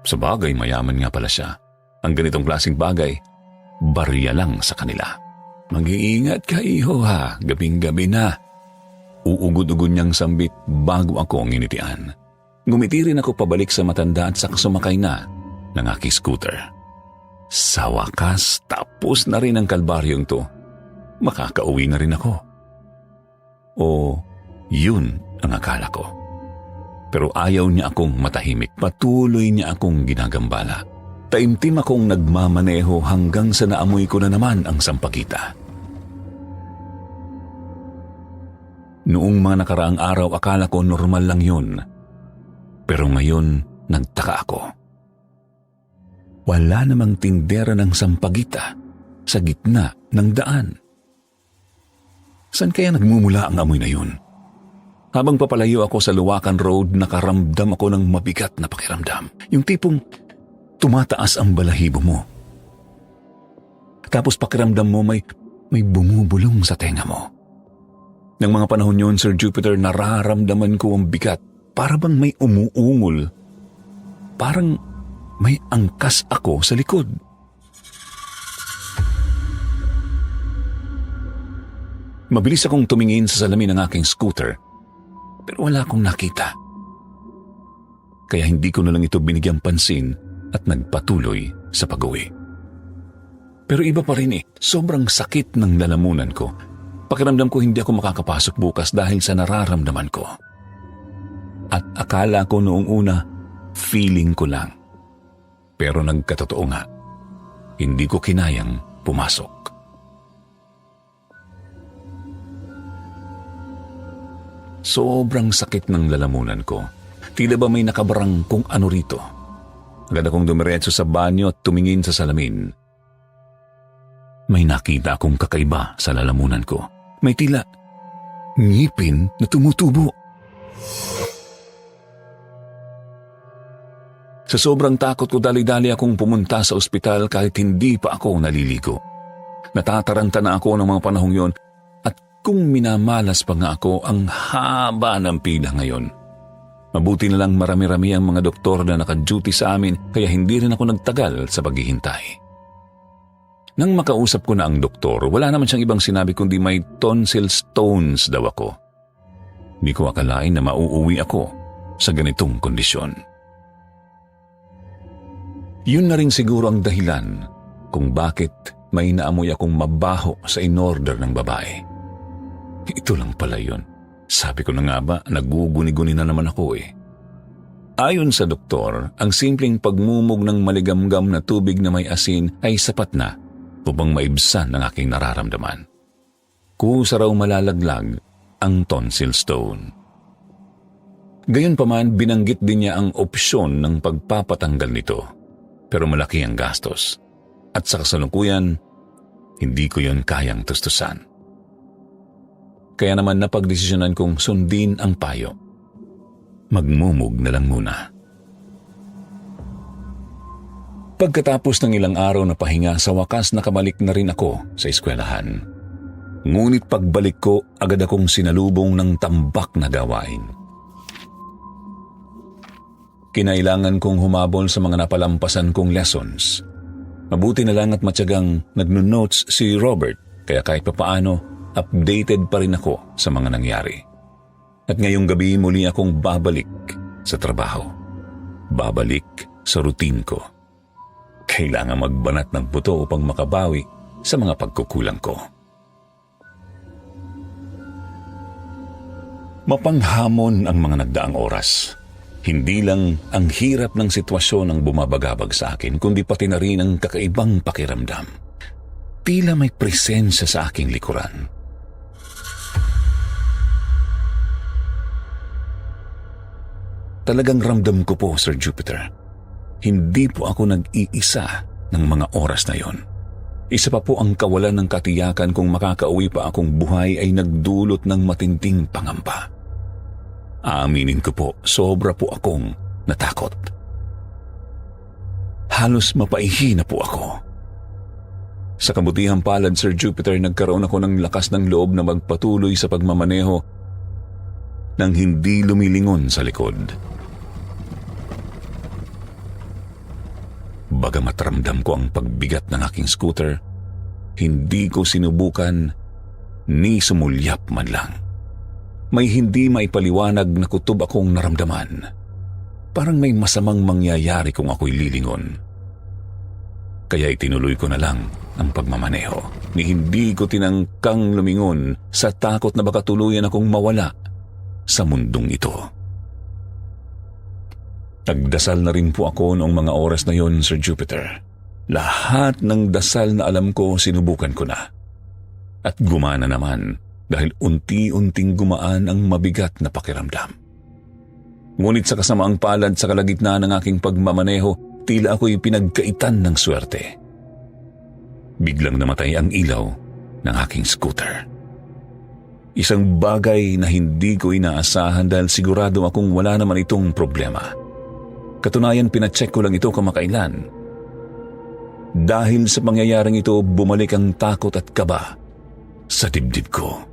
Sa bagay, mayaman nga pala siya. Ang ganitong klaseng bagay, barya lang sa kanila. Mag-iingat ka, iho ha. Gabing-gabi na. Uugod-ugod niyang sambit bago ako nginitian. Ngumiti rin ako pabalik sa matanda at saka sumakay na ng aking scooter. Sa wakas, tapos na rin ang kalbaryong to. Makakauwi na rin ako. O, yun ang akala ko. Pero ayaw niya akong matahimik. Patuloy niya akong ginagambala. Taimtim akong nagmamaneho hanggang sa naamoy ko na naman ang sampagita. Noong mga nakaraang araw, akala ko normal lang yun. Pero ngayon, nagtaka ako. Wala namang tindera ng sampagita sa gitna ng daan. Saan kaya nagmumula ang amoy na yun? Habang papalayo ako sa Luwakan Road, nakaramdam ako ng mabigat na pakiramdam. Yung tipong tumataas ang balahibo mo. Tapos pakiramdam mo may bumubulong sa tenga mo. Nang mga panahon yun, Sir Jupiter, nararamdaman ko ang bigat. Para bang may umuungol. Parang may angkas ako sa likod. Mabilis akong tumingin sa salamin ng aking scooter, pero wala akong nakita. Kaya hindi ko na lang ito binigyang pansin at nagpatuloy sa pag-uwi. Pero iba pa rin sobrang sakit ng lalamunan ko. Pakiramdam ko hindi ako makakapasok bukas dahil sa nararamdaman ko. At akala ko noong una, feeling ko lang. Pero nagkatotoo nga, hindi ko kinayang pumasok. Sobrang sakit ng lalamunan ko. Tila ba may nakabarang kung ano rito. Agad akong dumiretso sa banyo at tumingin sa salamin. May nakita akong kakaiba sa lalamunan ko. May tila ngipin na tumutubo. Sa sobrang takot ko, dali-dali akong pumunta sa ospital kahit hindi pa ako naliligo. Natataranta na ako ng mga panahong yon at kung minamalas pa nga ako, ang haba ng pila ngayon. Mabuti na lang marami-rami ang mga doktor na naka-duty sa amin kaya hindi rin ako nagtagal sa paghihintay. Nang makausap ko na ang doktor, wala naman siyang ibang sinabi kundi may tonsil stones daw ako. Hindi ko akalain na mauuwi ako sa ganitong kondisyon. Yun na rin siguro ang dahilan kung bakit may naamoy akong mabaho sa in-order ng babae. Ito lang pala yun. Sabi ko na nga ba, naguguni-guni na naman ako Ayon sa doktor, ang simpleng pagmumog ng maligamgam na tubig na may asin ay sapat na upang maibsan ang aking nararamdaman. Kusa raw malalaglag ang tonsil stone. Gayunpaman, binanggit din niya ang opsyon ng pagpapatanggal nito. Pero malaki ang gastos. At sa kasalukuyan, hindi ko yon kayang tustusan. Kaya naman napagdesisyonan kong sundin ang payo. Magmumog na lang muna. Pagkatapos ng ilang araw na pahinga, sa wakas nakabalik na rin ako sa eskwelahan. Ngunit pagbalik ko, agad akong sinalubong ng tambak na gawain. Kinailangan kong humabol sa mga napalampasan kong lessons. Mabuti na lang at matyagang nagno-notes si Robert, kaya kahit papaano, updated pa rin ako sa mga nangyari. At ngayong gabi muli akong babalik sa trabaho. Babalik sa routine ko. Kailangan magbanat ng buto upang makabawi sa mga pagkukulang ko. Mapanghamon ang mga nagdaang oras. Hindi lang ang hirap ng sitwasyon ang bumabagabag sa akin, kundi pati na rin ang kakaibang pakiramdam. Tila may presensya sa aking likuran. Talagang ramdam ko po, Sir Jupiter. Hindi po ako nag-iisa ng mga oras na yon. Isa pa po ang kawalan ng katiyakan kung makakauwi pa akong buhay ay nagdulot ng matinding pangamba. Aaminin ko po, sobra po akong natakot. Halos mapaihi na po ako. Sa kabutihang palad, Sir Jupiter, nagkaroon ako ng lakas ng loob na magpatuloy sa pagmamaneho nang hindi lumilingon sa likod. Bagamat ramdam ko ang pagbigat ng aking scooter, hindi ko sinubukan ni sumulyap man lang. May hindi maipaliwanag na kutob akong naramdaman. Parang may masamang mangyayari kung ako'y lilingon. Kaya itinuloy ko na lang ang pagmamaneho. Ni hindi ko tinangkang lumingon sa takot na baka tuluyan akong mawala sa mundong ito. Nagdasal na rin po ako noong mga oras na yon, Sir Jupiter. Lahat ng dasal na alam ko, sinubukan ko na. At gumana naman dahil unti-unting gumaan ang mabigat na pakiramdam. Ngunit sa kasamaang palad sa kalagitnaan ng aking pagmamaneho, tila ako'y pinagkaitan ng swerte. Biglang namatay ang ilaw ng aking scooter. Isang bagay na hindi ko inaasahan dahil sigurado akong wala naman itong problema. Katunayan, pinacheck ko lang ito kamakailan. Dahil sa pangyayaring ito, bumalik ang takot at kaba sa dibdib ko.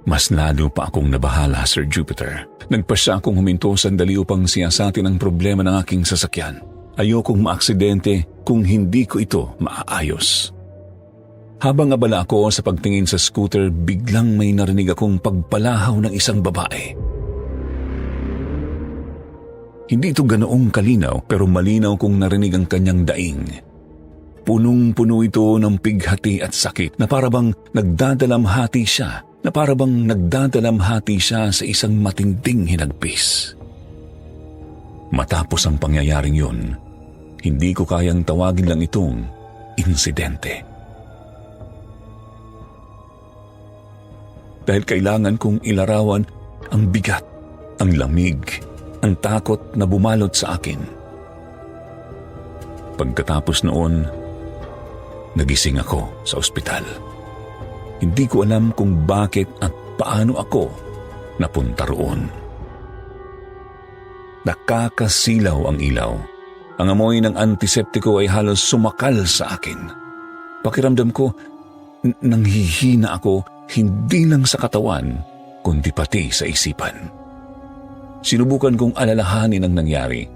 Mas lalo pa akong nabahala, Sir Jupiter. Nagpasya akong huminto sandali upang siyasatin ang problema ng aking sasakyan. Ayokong maaksidente kung hindi ko ito maaayos. Habang abala ako sa pagtingin sa scooter, biglang may narinig akong pagpalahaw ng isang babae. Hindi ito ganoong kalinaw pero malinaw kong narinig ang kanyang daing. Punong-puno ito ng pighati at sakit na parabang nagdadalamhati siya sa isang matinding hinagpis. Matapos ang pangyayaring yun, hindi ko kayang tawagin lang itong insidente. Dahil kailangan kong ilarawan ang bigat, ang lamig, ang takot na bumalot sa akin. Pagkatapos noon, nagising ako sa ospital. Hindi ko alam kung bakit at paano ako napunta roon. Nakakasilaw ang ilaw. Ang amoy ng antiseptiko ay halos sumakal sa akin. Pakiramdam ko, nanghihina ako hindi lang sa katawan, kundi pati sa isipan. Sinubukan kong alalahanin ang nangyari,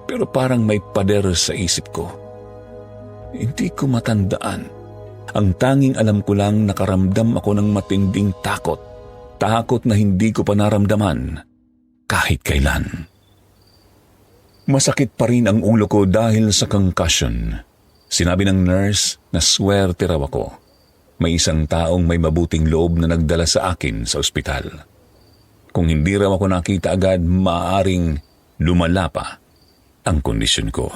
pero parang may pader sa isip ko. Hindi ko matandaan. Ang tanging alam ko lang nakaramdam ako ng matinding takot. Takot na hindi ko pa naramdaman kahit kailan. Masakit pa rin ang ulo ko dahil sa concussion. Sinabi ng nurse na swerte raw ako. May isang taong may mabuting loob na nagdala sa akin sa ospital. Kung hindi raw ako nakita agad, maaaring lumala pa ang kondisyon ko.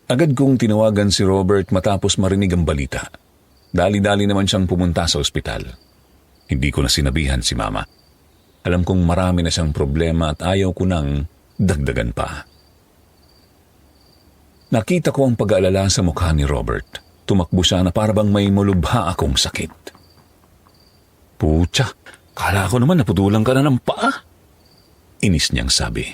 Agad kong tinawagan si Robert matapos marinig ang balita. Dali-dali naman siyang pumunta sa ospital. Hindi ko na sinabihan si Mama. Alam kong marami na siyang problema at ayaw ko nang dagdagan pa. Nakita ko ang pag-aalala sa mukha ni Robert. Tumakbo siya na parabang may mulubha akong sakit. Pucha, kala ko naman naputulan ka na ng paa. Inis niyang sabi.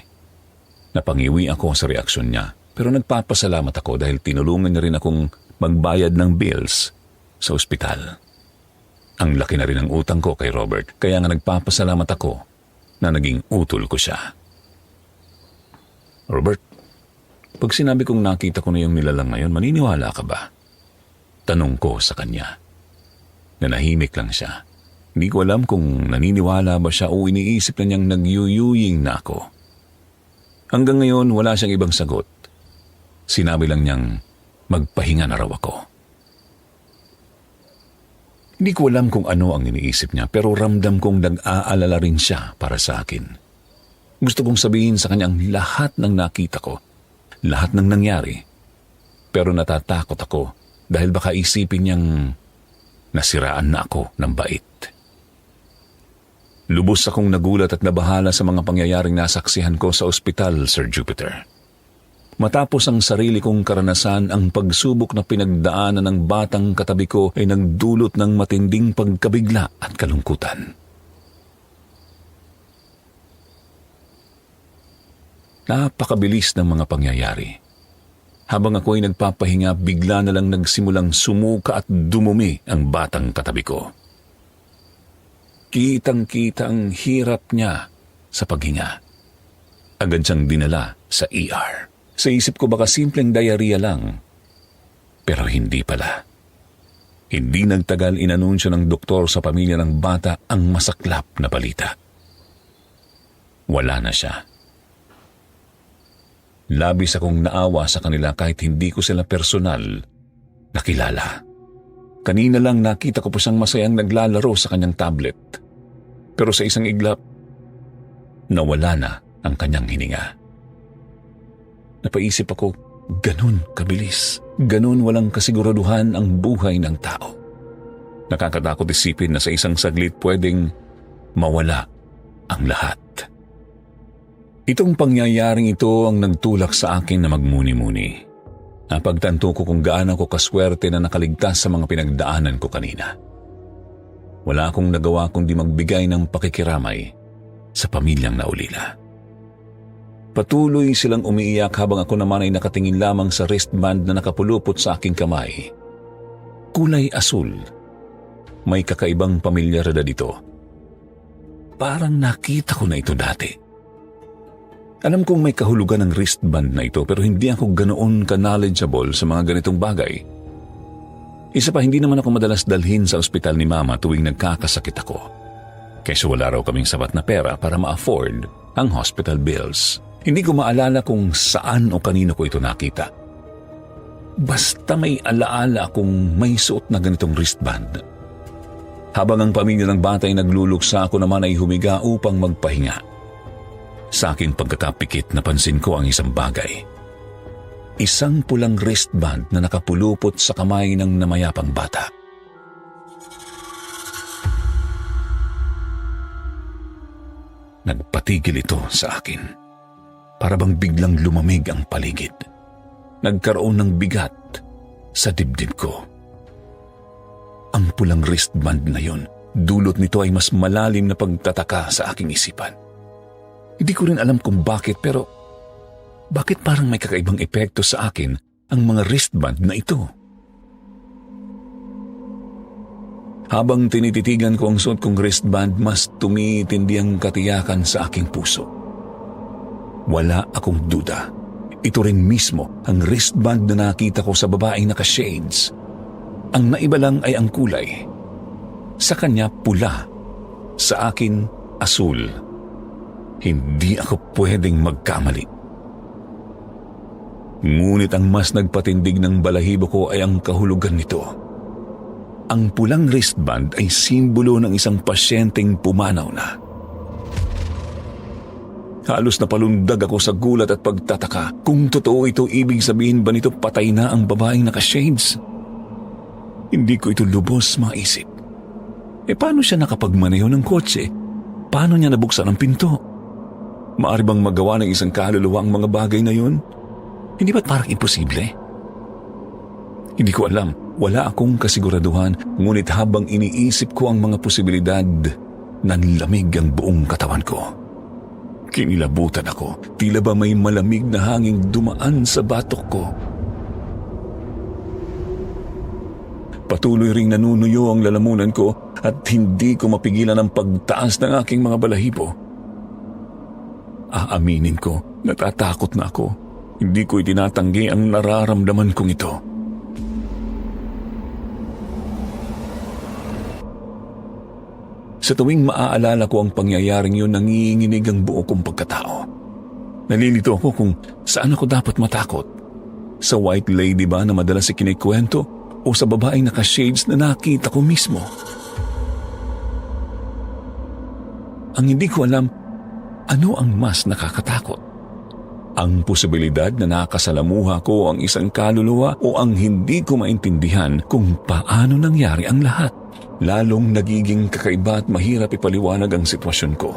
Napangiwi ako sa reaksyon niya, pero nagpapasalamat ako dahil tinulungan niya rin akong magbayad ng bills sa ospital. Ang laki na rin ang utang ko kay Robert, kaya nga nagpapasalamat ako na naging utol ko siya. Robert, pag sinabi kong nakita ko na yung nilalang ngayon, maniniwala ka ba? Tanong ko sa kanya. Nanahimik lang siya. Hindi ko alam kung naniniwala ba siya o iniisip na niyang nagyuyuying na ako. Hanggang ngayon, wala siyang ibang sagot. Sinabi lang niyang magpahinga na raw ako. Hindi ko alam kung ano ang iniisip niya pero ramdam kong nag-aalala rin siya para sa akin. Gusto kong sabihin sa kanya ang lahat ng nakita ko, lahat ng nangyari. Pero natatakot ako dahil baka isipin niyang nasiraan na ako ng bait. Lubos akong nagulat at nabahala sa mga pangyayaring nasaksihan ko sa ospital, Sir Jupiter. Matapos ang sarili kong karanasan, ang pagsubok na pinagdaanan ng batang katabi ko ay nagdulot ng matinding pagkabigla at kalungkutan. Napakabilis ng mga pangyayari. Habang ako ay nagpapahinga, bigla na lang nagsimulang sumuka at dumumi ang batang katabi ko. Kitang-kita ang hirap niya sa paghinga. Agad siyang dinala sa ER. Sa isip ko baka simpleng diarrhea lang. Pero hindi pala. Hindi nagtagal inanunsyo ng doktor sa pamilya ng bata ang masaklap na balita. Wala na siya. Labis akong naawa sa kanila kahit hindi ko sila personal nakilala. Kanina lang nakita ko po siyang masayang naglalaro sa kanyang tablet. Pero sa isang iglap, nawala na ang kanyang hininga. Napaisip ako, ganun kabilis, ganun walang kasiguraduhan ang buhay ng tao. Nakakatakot isipin na sa isang saglit pwedeng mawala ang lahat. Itong pangyayaring ito ang nagtulak sa akin na magmuni-muni. Napagtanto ko kung gaano ko kaswerte na nakaligtas sa mga pinagdaanan ko kanina. Wala akong nagawa kundi magbigay ng pakikiramay sa pamilyang naulila. Patuloy silang umiiyak habang ako naman ay nakatingin lamang sa wristband na nakapulupot sa aking kamay. Kulay asul. May kakaibang pamilyarida dito. Parang nakita ko na ito dati. Alam kong may kahulugan ng wristband na ito pero hindi ako ganoon ka-knowledgeable sa mga ganitong bagay. Isa pa, hindi naman ako madalas dalhin sa ospital ni Mama tuwing nagkakasakit ako. Kaysa wala raw kaming sapat na pera para ma-afford ang hospital bills. Hindi ko maalala kung saan o kanino ko ito nakita. Basta may alaala akong may suot na ganitong wristband. Habang ang pamilya ng bata ay nagluluksa, ako naman ay humiga upang magpahinga. Sa aking pagkakapikit, napansin ko ang isang bagay. Isang pulang wristband na nakapulupot sa kamay ng namayapang bata. Nagpatigil ito sa akin. Para bang biglang lumamig ang paligid. Nagkaroon ng bigat sa dibdib ko. Ang pulang wristband na yun, dulot nito ay mas malalim na pagtataka sa aking isipan. Hindi ko rin alam kung bakit pero bakit parang may kakaibang epekto sa akin ang mga wristband na ito? Habang tinititigan ko ang suot kong wristband, mas tumitindi ang katiyakan sa aking puso. Wala akong duda. Ito rin mismo ang wristband na nakita ko sa babaeng naka-shades. Ang naiba lang ay ang kulay. Sa kanya pula, sa akin asul. Hindi ako pwedeng magkamali. Ngunit ang mas nagpatindig ng balahibo ko ay ang kahulugan nito. Ang pulang wristband ay simbolo ng isang pasyenteng pumanaw na. Halos napalundag ako sa gulat at pagtataka. Kung totoo ito, ibig sabihin ba nito patay na ang babaeng naka-shades? Hindi ko ito lubos maisip. Paano siya nakapagmaneho ng kotse? Paano niya nabuksan ang pinto? Maaari bang magawa ng isang kaluluwa ang mga bagay na yun? Hindi ba't parang imposible? Hindi ko alam. Wala akong kasiguraduhan, ngunit habang iniisip ko ang mga posibilidad, nanlamig ang buong katawan ko. Kinilabutan ako. Tila ba may malamig na hangin dumaan sa batok ko. Patuloy ring nanunuyo ang lalamunan ko at hindi ko mapigilan ang pagtaas ng aking mga balahibo. Aaminin ko, natatakot na ako. Hindi ko itinatanggi ang nararamdaman kong ito. Sa tuwing maaalala ko ang pangyayaring yun, nanginginig ang buo kong pagkatao. Nalilito ako kung saan ako dapat matakot. Sa White Lady ba na madalas ikinikwento o sa babaeng naka-shades na nakita ko mismo. Ang hindi ko alam, ano ang mas nakakatakot? Ang posibilidad na nakasalamuha ko ang isang kaluluwa o ang hindi ko maintindihan kung paano nangyari ang lahat. Lalong nagiging kakaiba at mahirap ipaliwanag ang sitwasyon ko.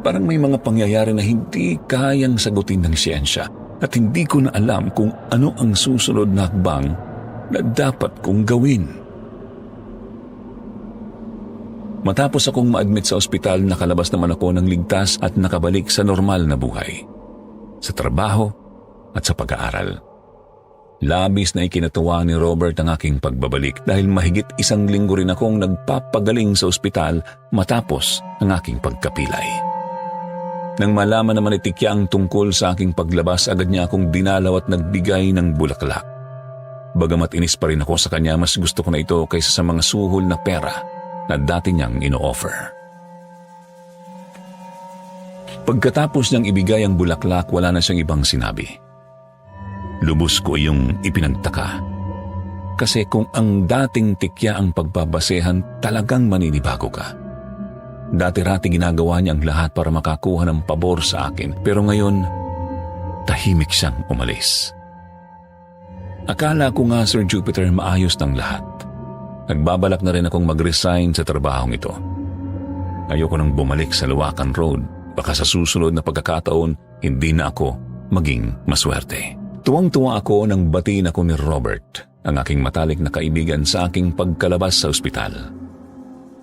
Parang may mga pangyayari na hindi kayang sagutin ng siyensya at hindi ko na alam kung ano ang susunod na hakbang na dapat kong gawin. Matapos akong ma-admit sa ospital, nakalabas naman ako ng ligtas at nakabalik sa normal na buhay. Sa trabaho at sa pag-aaral. Labis na ikinatuwa ni Robert ang aking pagbabalik dahil mahigit 1 linggo rin akong nagpapagaling sa ospital matapos ang aking pagkapilay. Nang malaman naman ni Tikya ang tungkol sa aking paglabas, agad niya akong dinalaw at nagbigay ng bulaklak. Bagamat inis pa rin ako sa kanya, mas gusto ko na ito kaysa sa mga suhol na pera na dati niyang ino-offer. Pagkatapos niyang ibigay ang bulaklak, wala na siyang ibang sinabi. Lubos ko iyong ipinagtaka. Kasi kung ang dating Tikya ang pagbabasehan, talagang maninibago ka. Dati-rati ginagawa niya ang lahat para makakuha ng pabor sa akin. Pero ngayon, tahimik siyang umalis. Akala ko nga, Sir Jupiter, maayos ng lahat. Nagbabalak na rin akong mag-resign sa trabahong ito. Ayoko nang bumalik sa Luwakan Road. Baka sa susunod na pagkakataon, hindi na ako maging maswerte. Tuwang-tuwa ako nang batiin ako ni Robert, ang aking matalik na kaibigan, sa aking pagkalabas sa ospital.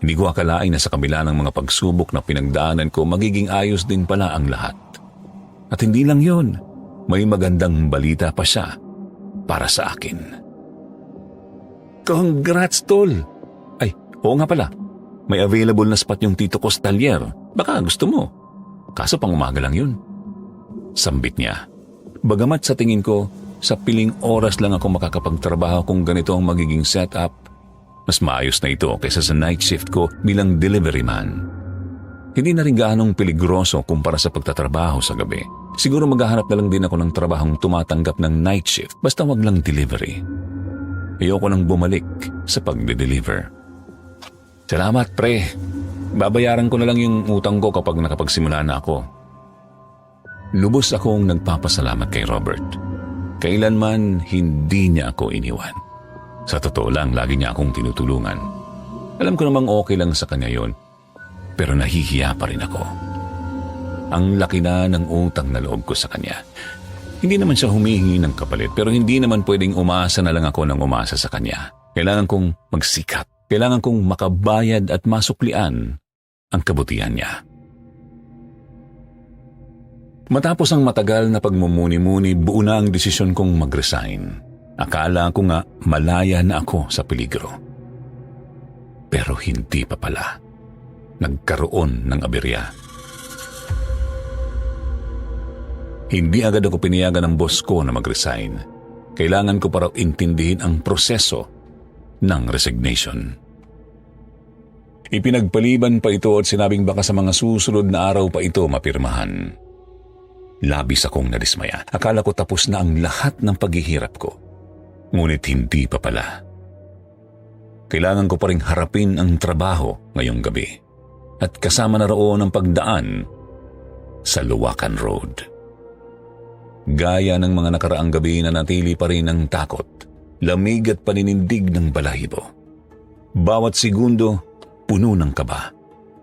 Hindi ko akalain na sa kabila ng mga pagsubok na pinagdaanan ko, magiging ayos din pala ang lahat. At hindi lang yun, may magandang balita pa siya para sa akin. Congrats, Tol! Ay, oo nga pala. May available na spot yung Tito Costalier. Baka gusto mo. Kaso pang umaga lang yun. Sambit niya. Bagamat sa tingin ko, sa piling oras lang ako makakapagtrabaho kung ganito ang magiging setup, mas maayos na ito kaysa sa night shift ko bilang delivery man. Hindi na rin gaanong peligroso kumpara sa pagtatrabaho sa gabi. Siguro maghahanap na lang din ako ng trabahong tumatanggap ng night shift, basta wag lang delivery. Ayoko nang bumalik sa pagde-deliver. Salamat, pre. Babayaran ko na lang yung utang ko kapag nakapagsimula na ako. Lubos akong nagpapasalamat kay Robert. Kailanman hindi niya ako iniwan. Sa totoo lang, lagi niya akong tinutulungan. Alam ko namang okay lang sa kanya yon, pero nahihiya pa rin ako. Ang laki na ng utang na loob ko sa kanya. Hindi naman siya humihingi ng kapalit, pero hindi naman pwedeng umasa na lang ako ng umasa sa kanya. Kailangan kong magsikat. Kailangan kong makabayad at masuklian ang kabutihan niya. Matapos ang matagal na pagmumuni-muni, buo na ang desisyon kong mag-resign. Akala ko nga malaya na ako sa peligro. Pero hindi pa pala. Nagkaroon ng aberya. Hindi agad ako pinayagan ng boss ko na mag-resign. Kailangan ko para intindihin ang proseso ng resignation. Ipinagpaliban pa ito at sinabing baka sa mga susunod na araw pa ito mapirmahan. Labis akong nadismaya. Akala ko tapos na ang lahat ng paghihirap ko. Ngunit hindi pa pala. Kailangan ko pa ring harapin ang trabaho ngayong gabi. At kasama na roon ang pagdaan sa Luwakan Road. Gaya ng mga nakaraang gabi, na natili pa rin ang takot, lamig at paninindig ng balahibo. Bawat segundo, puno ng kaba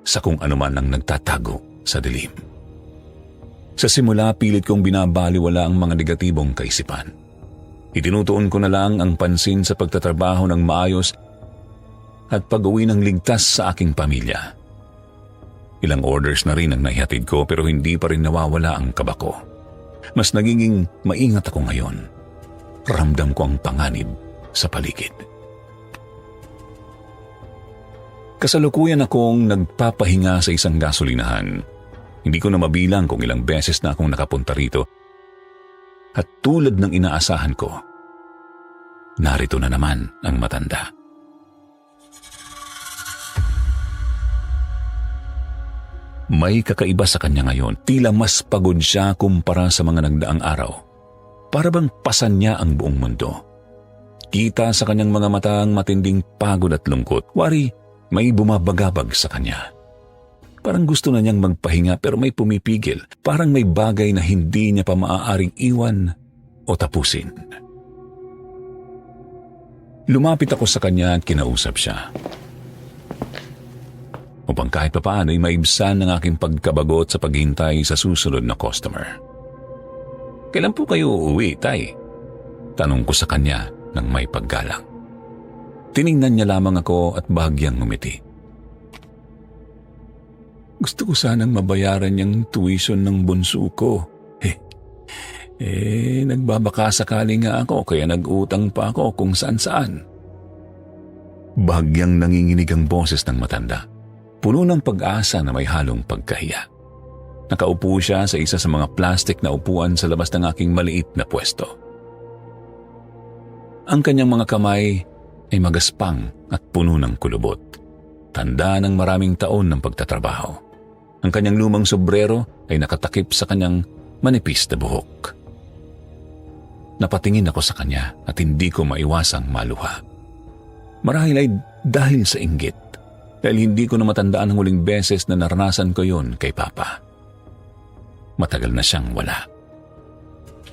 sa kung anuman ang nagtatago sa dilim. Sa simula, pilit kong binabaliwala ang mga negatibong kaisipan. Itinutuon ko na lang ang pansin sa pagtatrabaho ng maayos at pag-uwi ng ligtas sa aking pamilya. Ilang orders na rin ang naihatid ko, pero hindi pa rin nawawala ang kaba ko. Mas nagiging maingat ako ngayon. Ramdam ko ang panganib sa paligid. Kasalukuyan akong nagpapahinga sa isang gasolinahan. Hindi ko na mabilang kung ilang beses na akong nakapunta rito. At tulad ng inaasahan ko, narito na naman ang matanda. May kakaiba sa kanya ngayon. Tila mas pagod siya kumpara sa mga nagdaang araw. Para bang pasan niya ang buong mundo. Kita sa kanyang mga mata ang matinding pagod at lungkot. Wari, may bumabagabag sa kanya. Parang gusto na niyang magpahinga pero may pumipigil. Parang may bagay na hindi niya pa maaaring iwan o tapusin. Lumapit ako sa kanya at kinausap siya. Upang kahit papaano ay maibsan ng aking pagkabagot sa paghintay sa susunod na customer. Kailan po kayo uuwi, Tay? Tanong ko sa kanya ng may paggalang. Tiningnan niya lamang ako at bahagyang ngumiti. Gusto ko sanang mabayaran niyang tuition ng bunso ko. Nagbabaka sakali nga ako kaya nag-utang pa ako kung saan-saan. Bahagyang nanginginig ang boses ng matanda. Puno ng pag-asa na may halong pagkahiya. Nakaupo siya sa isa sa mga plastik na upuan sa labas ng aking maliit na pwesto. Ang kanyang mga kamay ay magaspang at puno ng kulubot. Tanda ng maraming taon ng pagtatrabaho. Ang kanyang lumang sombrero ay nakatakip sa kanyang manipis na buhok. Napatingin ako sa kanya at hindi ko maiwasang maluha. Marahil ay dahil sa inggit, dahil hindi ko na matandaan ang huling beses na naranasan ko yun kay Papa. Matagal na siyang wala.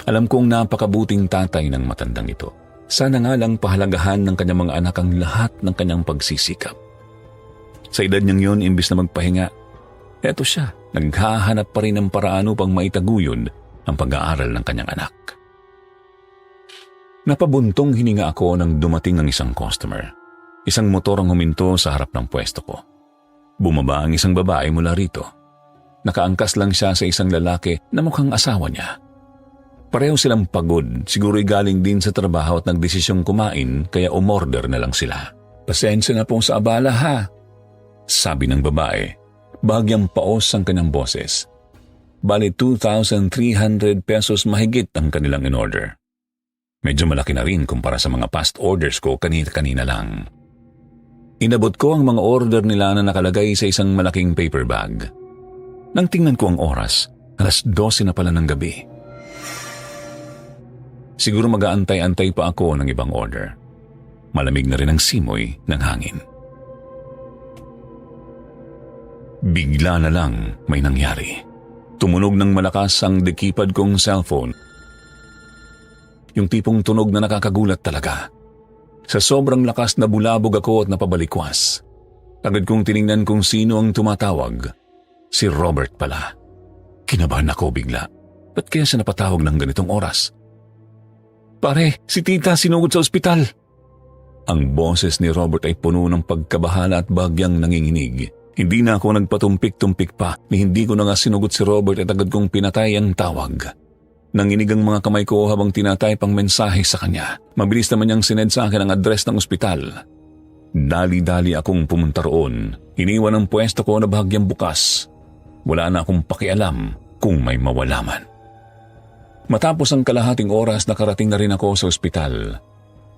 Alam kong napakabuting tatay ng matandang ito. Sana nga lang pahalagahan ng kanyang mga anak ang lahat ng kanyang pagsisikap. Sa edad niyang yun, imbis na magpahinga, eto siya, naghahanap pa rin ng paraan upang maitaguyod ang pag-aaral ng kanyang anak. Napabuntong hininga ako nang dumating ang isang customer. Isang motor ang huminto sa harap ng pwesto ko. Bumaba ang isang babae mula rito. Nakaangkas lang siya sa isang lalaki na mukhang asawa niya. Pareho silang pagod, siguro'y galing din sa trabaho at nagdesisyong kumain kaya umorder na lang sila. Pasensya na po sa abala ha, sabi ng babae. Bahagyang paos ang kanyang boses. Bali 2,300 pesos mahigit ang kanilang in-order. Medyo malaki na rin kumpara sa mga past orders ko kanina-kanina lang. Inabot ko ang mga order nila na nakalagay sa isang malaking paper bag. Nang tingnan ko ang oras, 12:00 na pala ng gabi. Siguro mag-aantay-antay pa ako ng ibang order. Malamig na rin ang simoy ng hangin. Bigla na lang may nangyari. Tumunog ng malakas ang dekipad kong cellphone. Yung tipong tunog na nakakagulat talaga. Sa sobrang lakas na bulabog ako at napabalikwas. Agad kong tiningnan kung sino ang tumatawag. Si Robert pala. Kinabahan ako bigla. Ba't kaya siya napatawag ng ganitong oras? Pare, si tita sinugod sa ospital. Ang boses ni Robert ay puno ng pagkabahala at bagyang nanginginig. Hindi na ako nagpatumpik-tumpik pa ni hindi ko na nga sinugot si Robert at agad kong pinatay ang tawag. Nanginig ang mga kamay ko habang tinatay pang mensahe sa kanya. Mabilis naman niyang sinend sa akin ang address ng ospital. Dali-dali akong pumunta roon. Iniwan ang pwesto ko na bahagyang bukas. Wala na akong pakialam kung may mawala man. Matapos ang kalahating oras, nakarating na rin ako sa ospital.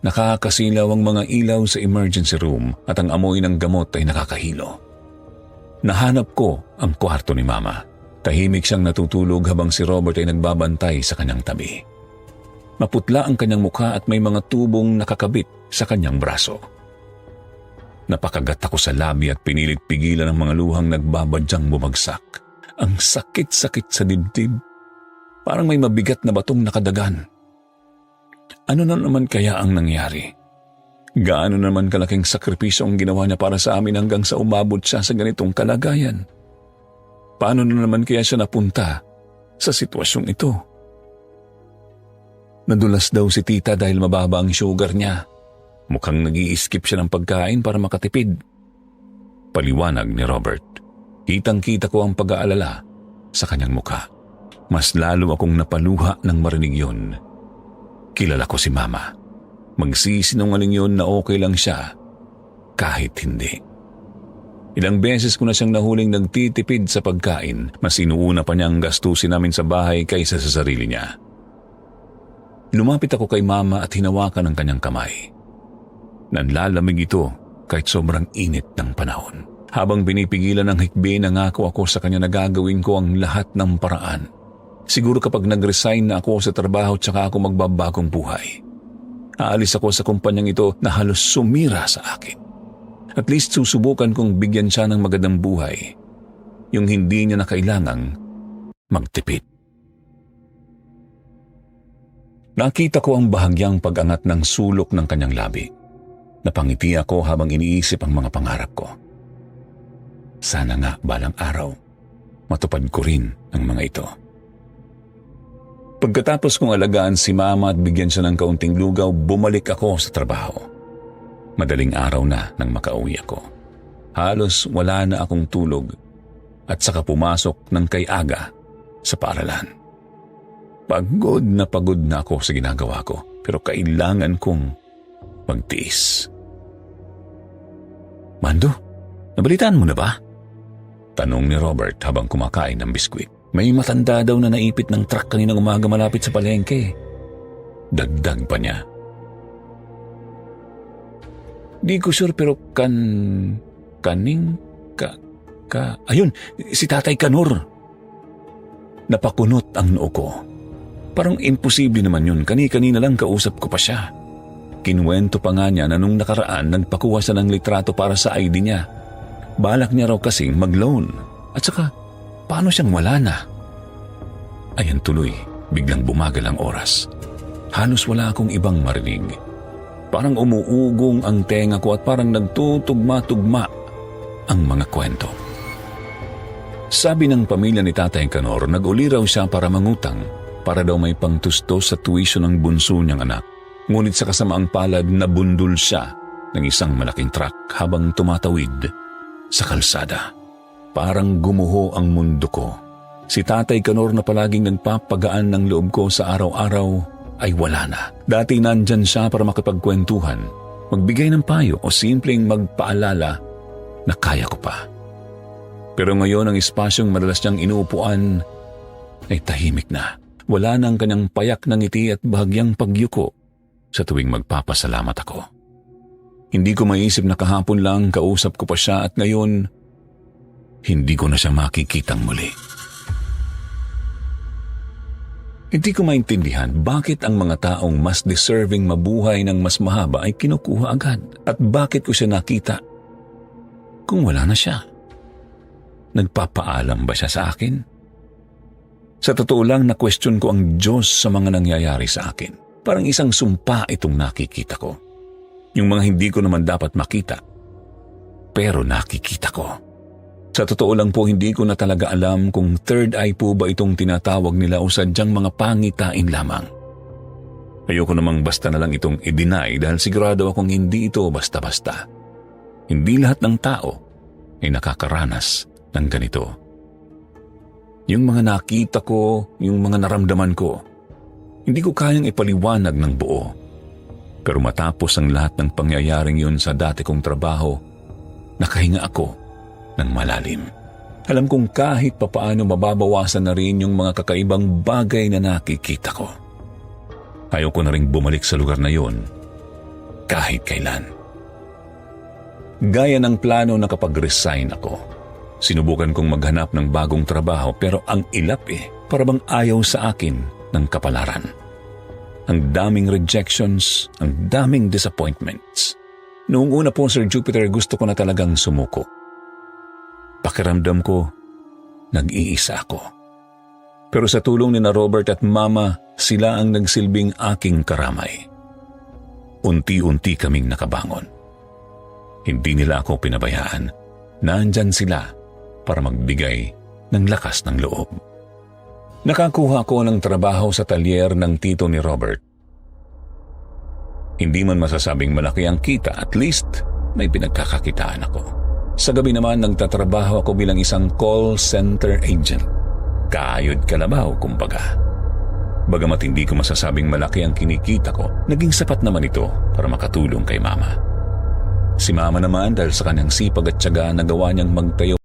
Nakakasilaw ang mga ilaw sa emergency room at ang amoy ng gamot ay nakakahilo. Nahanap ko ang kwarto ni Mama. Tahimik siyang natutulog habang si Robert ay nagbabantay sa kanyang tabi. Maputla ang kanyang mukha at may mga tubong nakakabit sa kanyang braso. Napakagat ako sa labi at pinilit pigilan ang mga luhang nagbabadyang bumagsak. Ang sakit-sakit sa dibdib. Parang may mabigat na batong nakadagan. Ano na naman kaya ang nangyari? Gaano naman kalaking sakripisyo ang ginawa niya para sa amin hanggang sa umabot siya sa ganitong kalagayan? Paano na naman kaya siya napunta sa sitwasyong ito? Nadulas daw si tita dahil mababa ang sugar niya. Mukhang nag-i-skip siya ng pagkain para makatipid. Paliwanag ni Robert. Kitang-kita ko ang pag-aalala sa kanyang mukha. Mas lalo akong napaluha nang marinig yun. Kilala ko si Mama. Magsisinungaling yun na okay lang siya kahit hindi. Ilang beses ko na siyang nahuling nagtitipid sa pagkain. Mas inuuna pa niyang gastusin namin sa bahay kaysa sa sarili niya. Lumapit ako kay Mama at hinawakan ang kanyang kamay. Nanlalamig ito kahit sobrang init ng panahon. Habang pinipigilan ng hikbi, nangako ako sa kanya na gagawin ko ang lahat ng paraan. Siguro kapag nag-resign na ako sa trabaho tsaka ako magbabagong buhay. Aalis ako sa kumpanyang ito na halos sumira sa akin. At least susubukan kong bigyan siya ng magandang buhay. Yung hindi niya na kailangang magtipid. Nakita ko ang bahagyang pag-angat ng sulok ng kanyang labi. Napangiti ako habang iniisip ang mga pangarap ko. Sana nga balang araw, matupad ko rin ang mga ito. Pagkatapos kong alagaan si Mama at bigyan siya ng kaunting lugaw, bumalik ako sa trabaho. Madaling araw na nang makauwi ako. Halos wala na akong tulog at saka pumasok ng kay aga sa paaralan. Pagod na ako sa ginagawa ko, pero kailangan kong magtiis. Mando, nabalitaan mo na ba? Tanong ni Robert habang kumakain ng biskwit. May matanda daw na naipit ng truck kaninang umaga malapit sa palengke. Dagdag pa niya. Di ko sure pero ayun, si Tatay Kanor. Napakunot ang noo ko. Parang imposible naman yun, kani-kanina lang kausap ko pa siya. Kinuwento pa nga niya na nung nakaraan nagpakuha siya ng litrato para sa ID niya. Balak niya raw kasing mag-loan. At saka, paano siyang wala na? Ayan tuloy, biglang bumagal ang oras. Halos wala akong ibang marinig. Parang umuugong ang tenga ko at parang nagtutugma-tugma ang mga kwento. Sabi ng pamilya ni Tatay Kanor, nag-uli raw siya para mangutang para daw may pangtustos sa tuition ng bunso niyang anak. Ngunit sa kasamaang palad, nabundol siya ng isang malaking truck habang tumatawid sa kalsada. Parang gumuho ang mundo ko. Si Tatay Kanor na palaging nagpapagaan ng loob ko sa araw-araw ay wala na. Dati nandyan siya para makipagkwentuhan, magbigay ng payo o simpleng magpaalala na kaya ko pa. Pero ngayon ang espasyong madalas niyang inuupuan ay tahimik na. Wala na ang kanyang payak ng ngiti at bahagyang pagyuko sa tuwing magpapasalamat ako. Hindi ko maisip na kahapon lang kausap ko pa siya at ngayon, hindi ko na siya makikitang muli. Hindi ko maintindihan bakit ang mga taong mas deserving mabuhay ng mas mahaba ay kinukuha agad at bakit ko siya nakita kung wala na siya. Nagpapaalam ba siya sa akin? Sa totoo lang, na-question ko ang Diyos sa mga nangyayari sa akin. Parang isang sumpa itong nakikita ko. Yung mga hindi ko naman dapat makita, pero nakikita ko. Sa totoo lang po, hindi ko na talaga alam kung third eye po ba itong tinatawag nila o sadyang mga pangitain lamang. Ayoko namang basta na lang itong i-deny dahil sigurado akong hindi ito basta-basta. Hindi lahat ng tao ay nakakaranas ng ganito. Yung mga nakita ko, yung mga naramdaman ko, hindi ko kayang ipaliwanag ng buo. Pero matapos ang lahat ng pangyayaring yun sa dati kong trabaho, nakahinga ako ng malalim. Alam kong kahit papaano mababawasan na rin yung mga kakaibang bagay na nakikita ko. Ayaw ko na rin bumalik sa lugar na yun kahit kailan. Gaya ng plano na kapag resign ako, sinubukan kong maghanap ng bagong trabaho pero ang ilap para bang ayaw sa akin ng kapalaran. Ang daming rejections, ang daming disappointments. Noong una po, Sir Jupiter, gusto ko na talagang sumuko. Pakiramdam ko, nag-iisa ako. Pero sa tulong ni na Robert at Mama, sila ang nagsilbing aking karamay. Unti-unti kaming nakabangon. Hindi nila ako pinabayaan. Nandyan sila para magbigay ng lakas ng loob. Nakakuha ko ng trabaho sa talyer ng tito ni Robert. Hindi man masasabing malaki ang kita, at least may pinagkakakitaan ako. Sa gabi naman nagtatrabaho ako bilang isang call center agent. Kayod kalabaw kumbaga. Bagamat hindi ko masasabing malaki ang kinikita ko, naging sapat naman ito para makatulong kay Mama. Si Mama naman dahil sa kanyang sipag at tiyaga nagawa niyang magtayo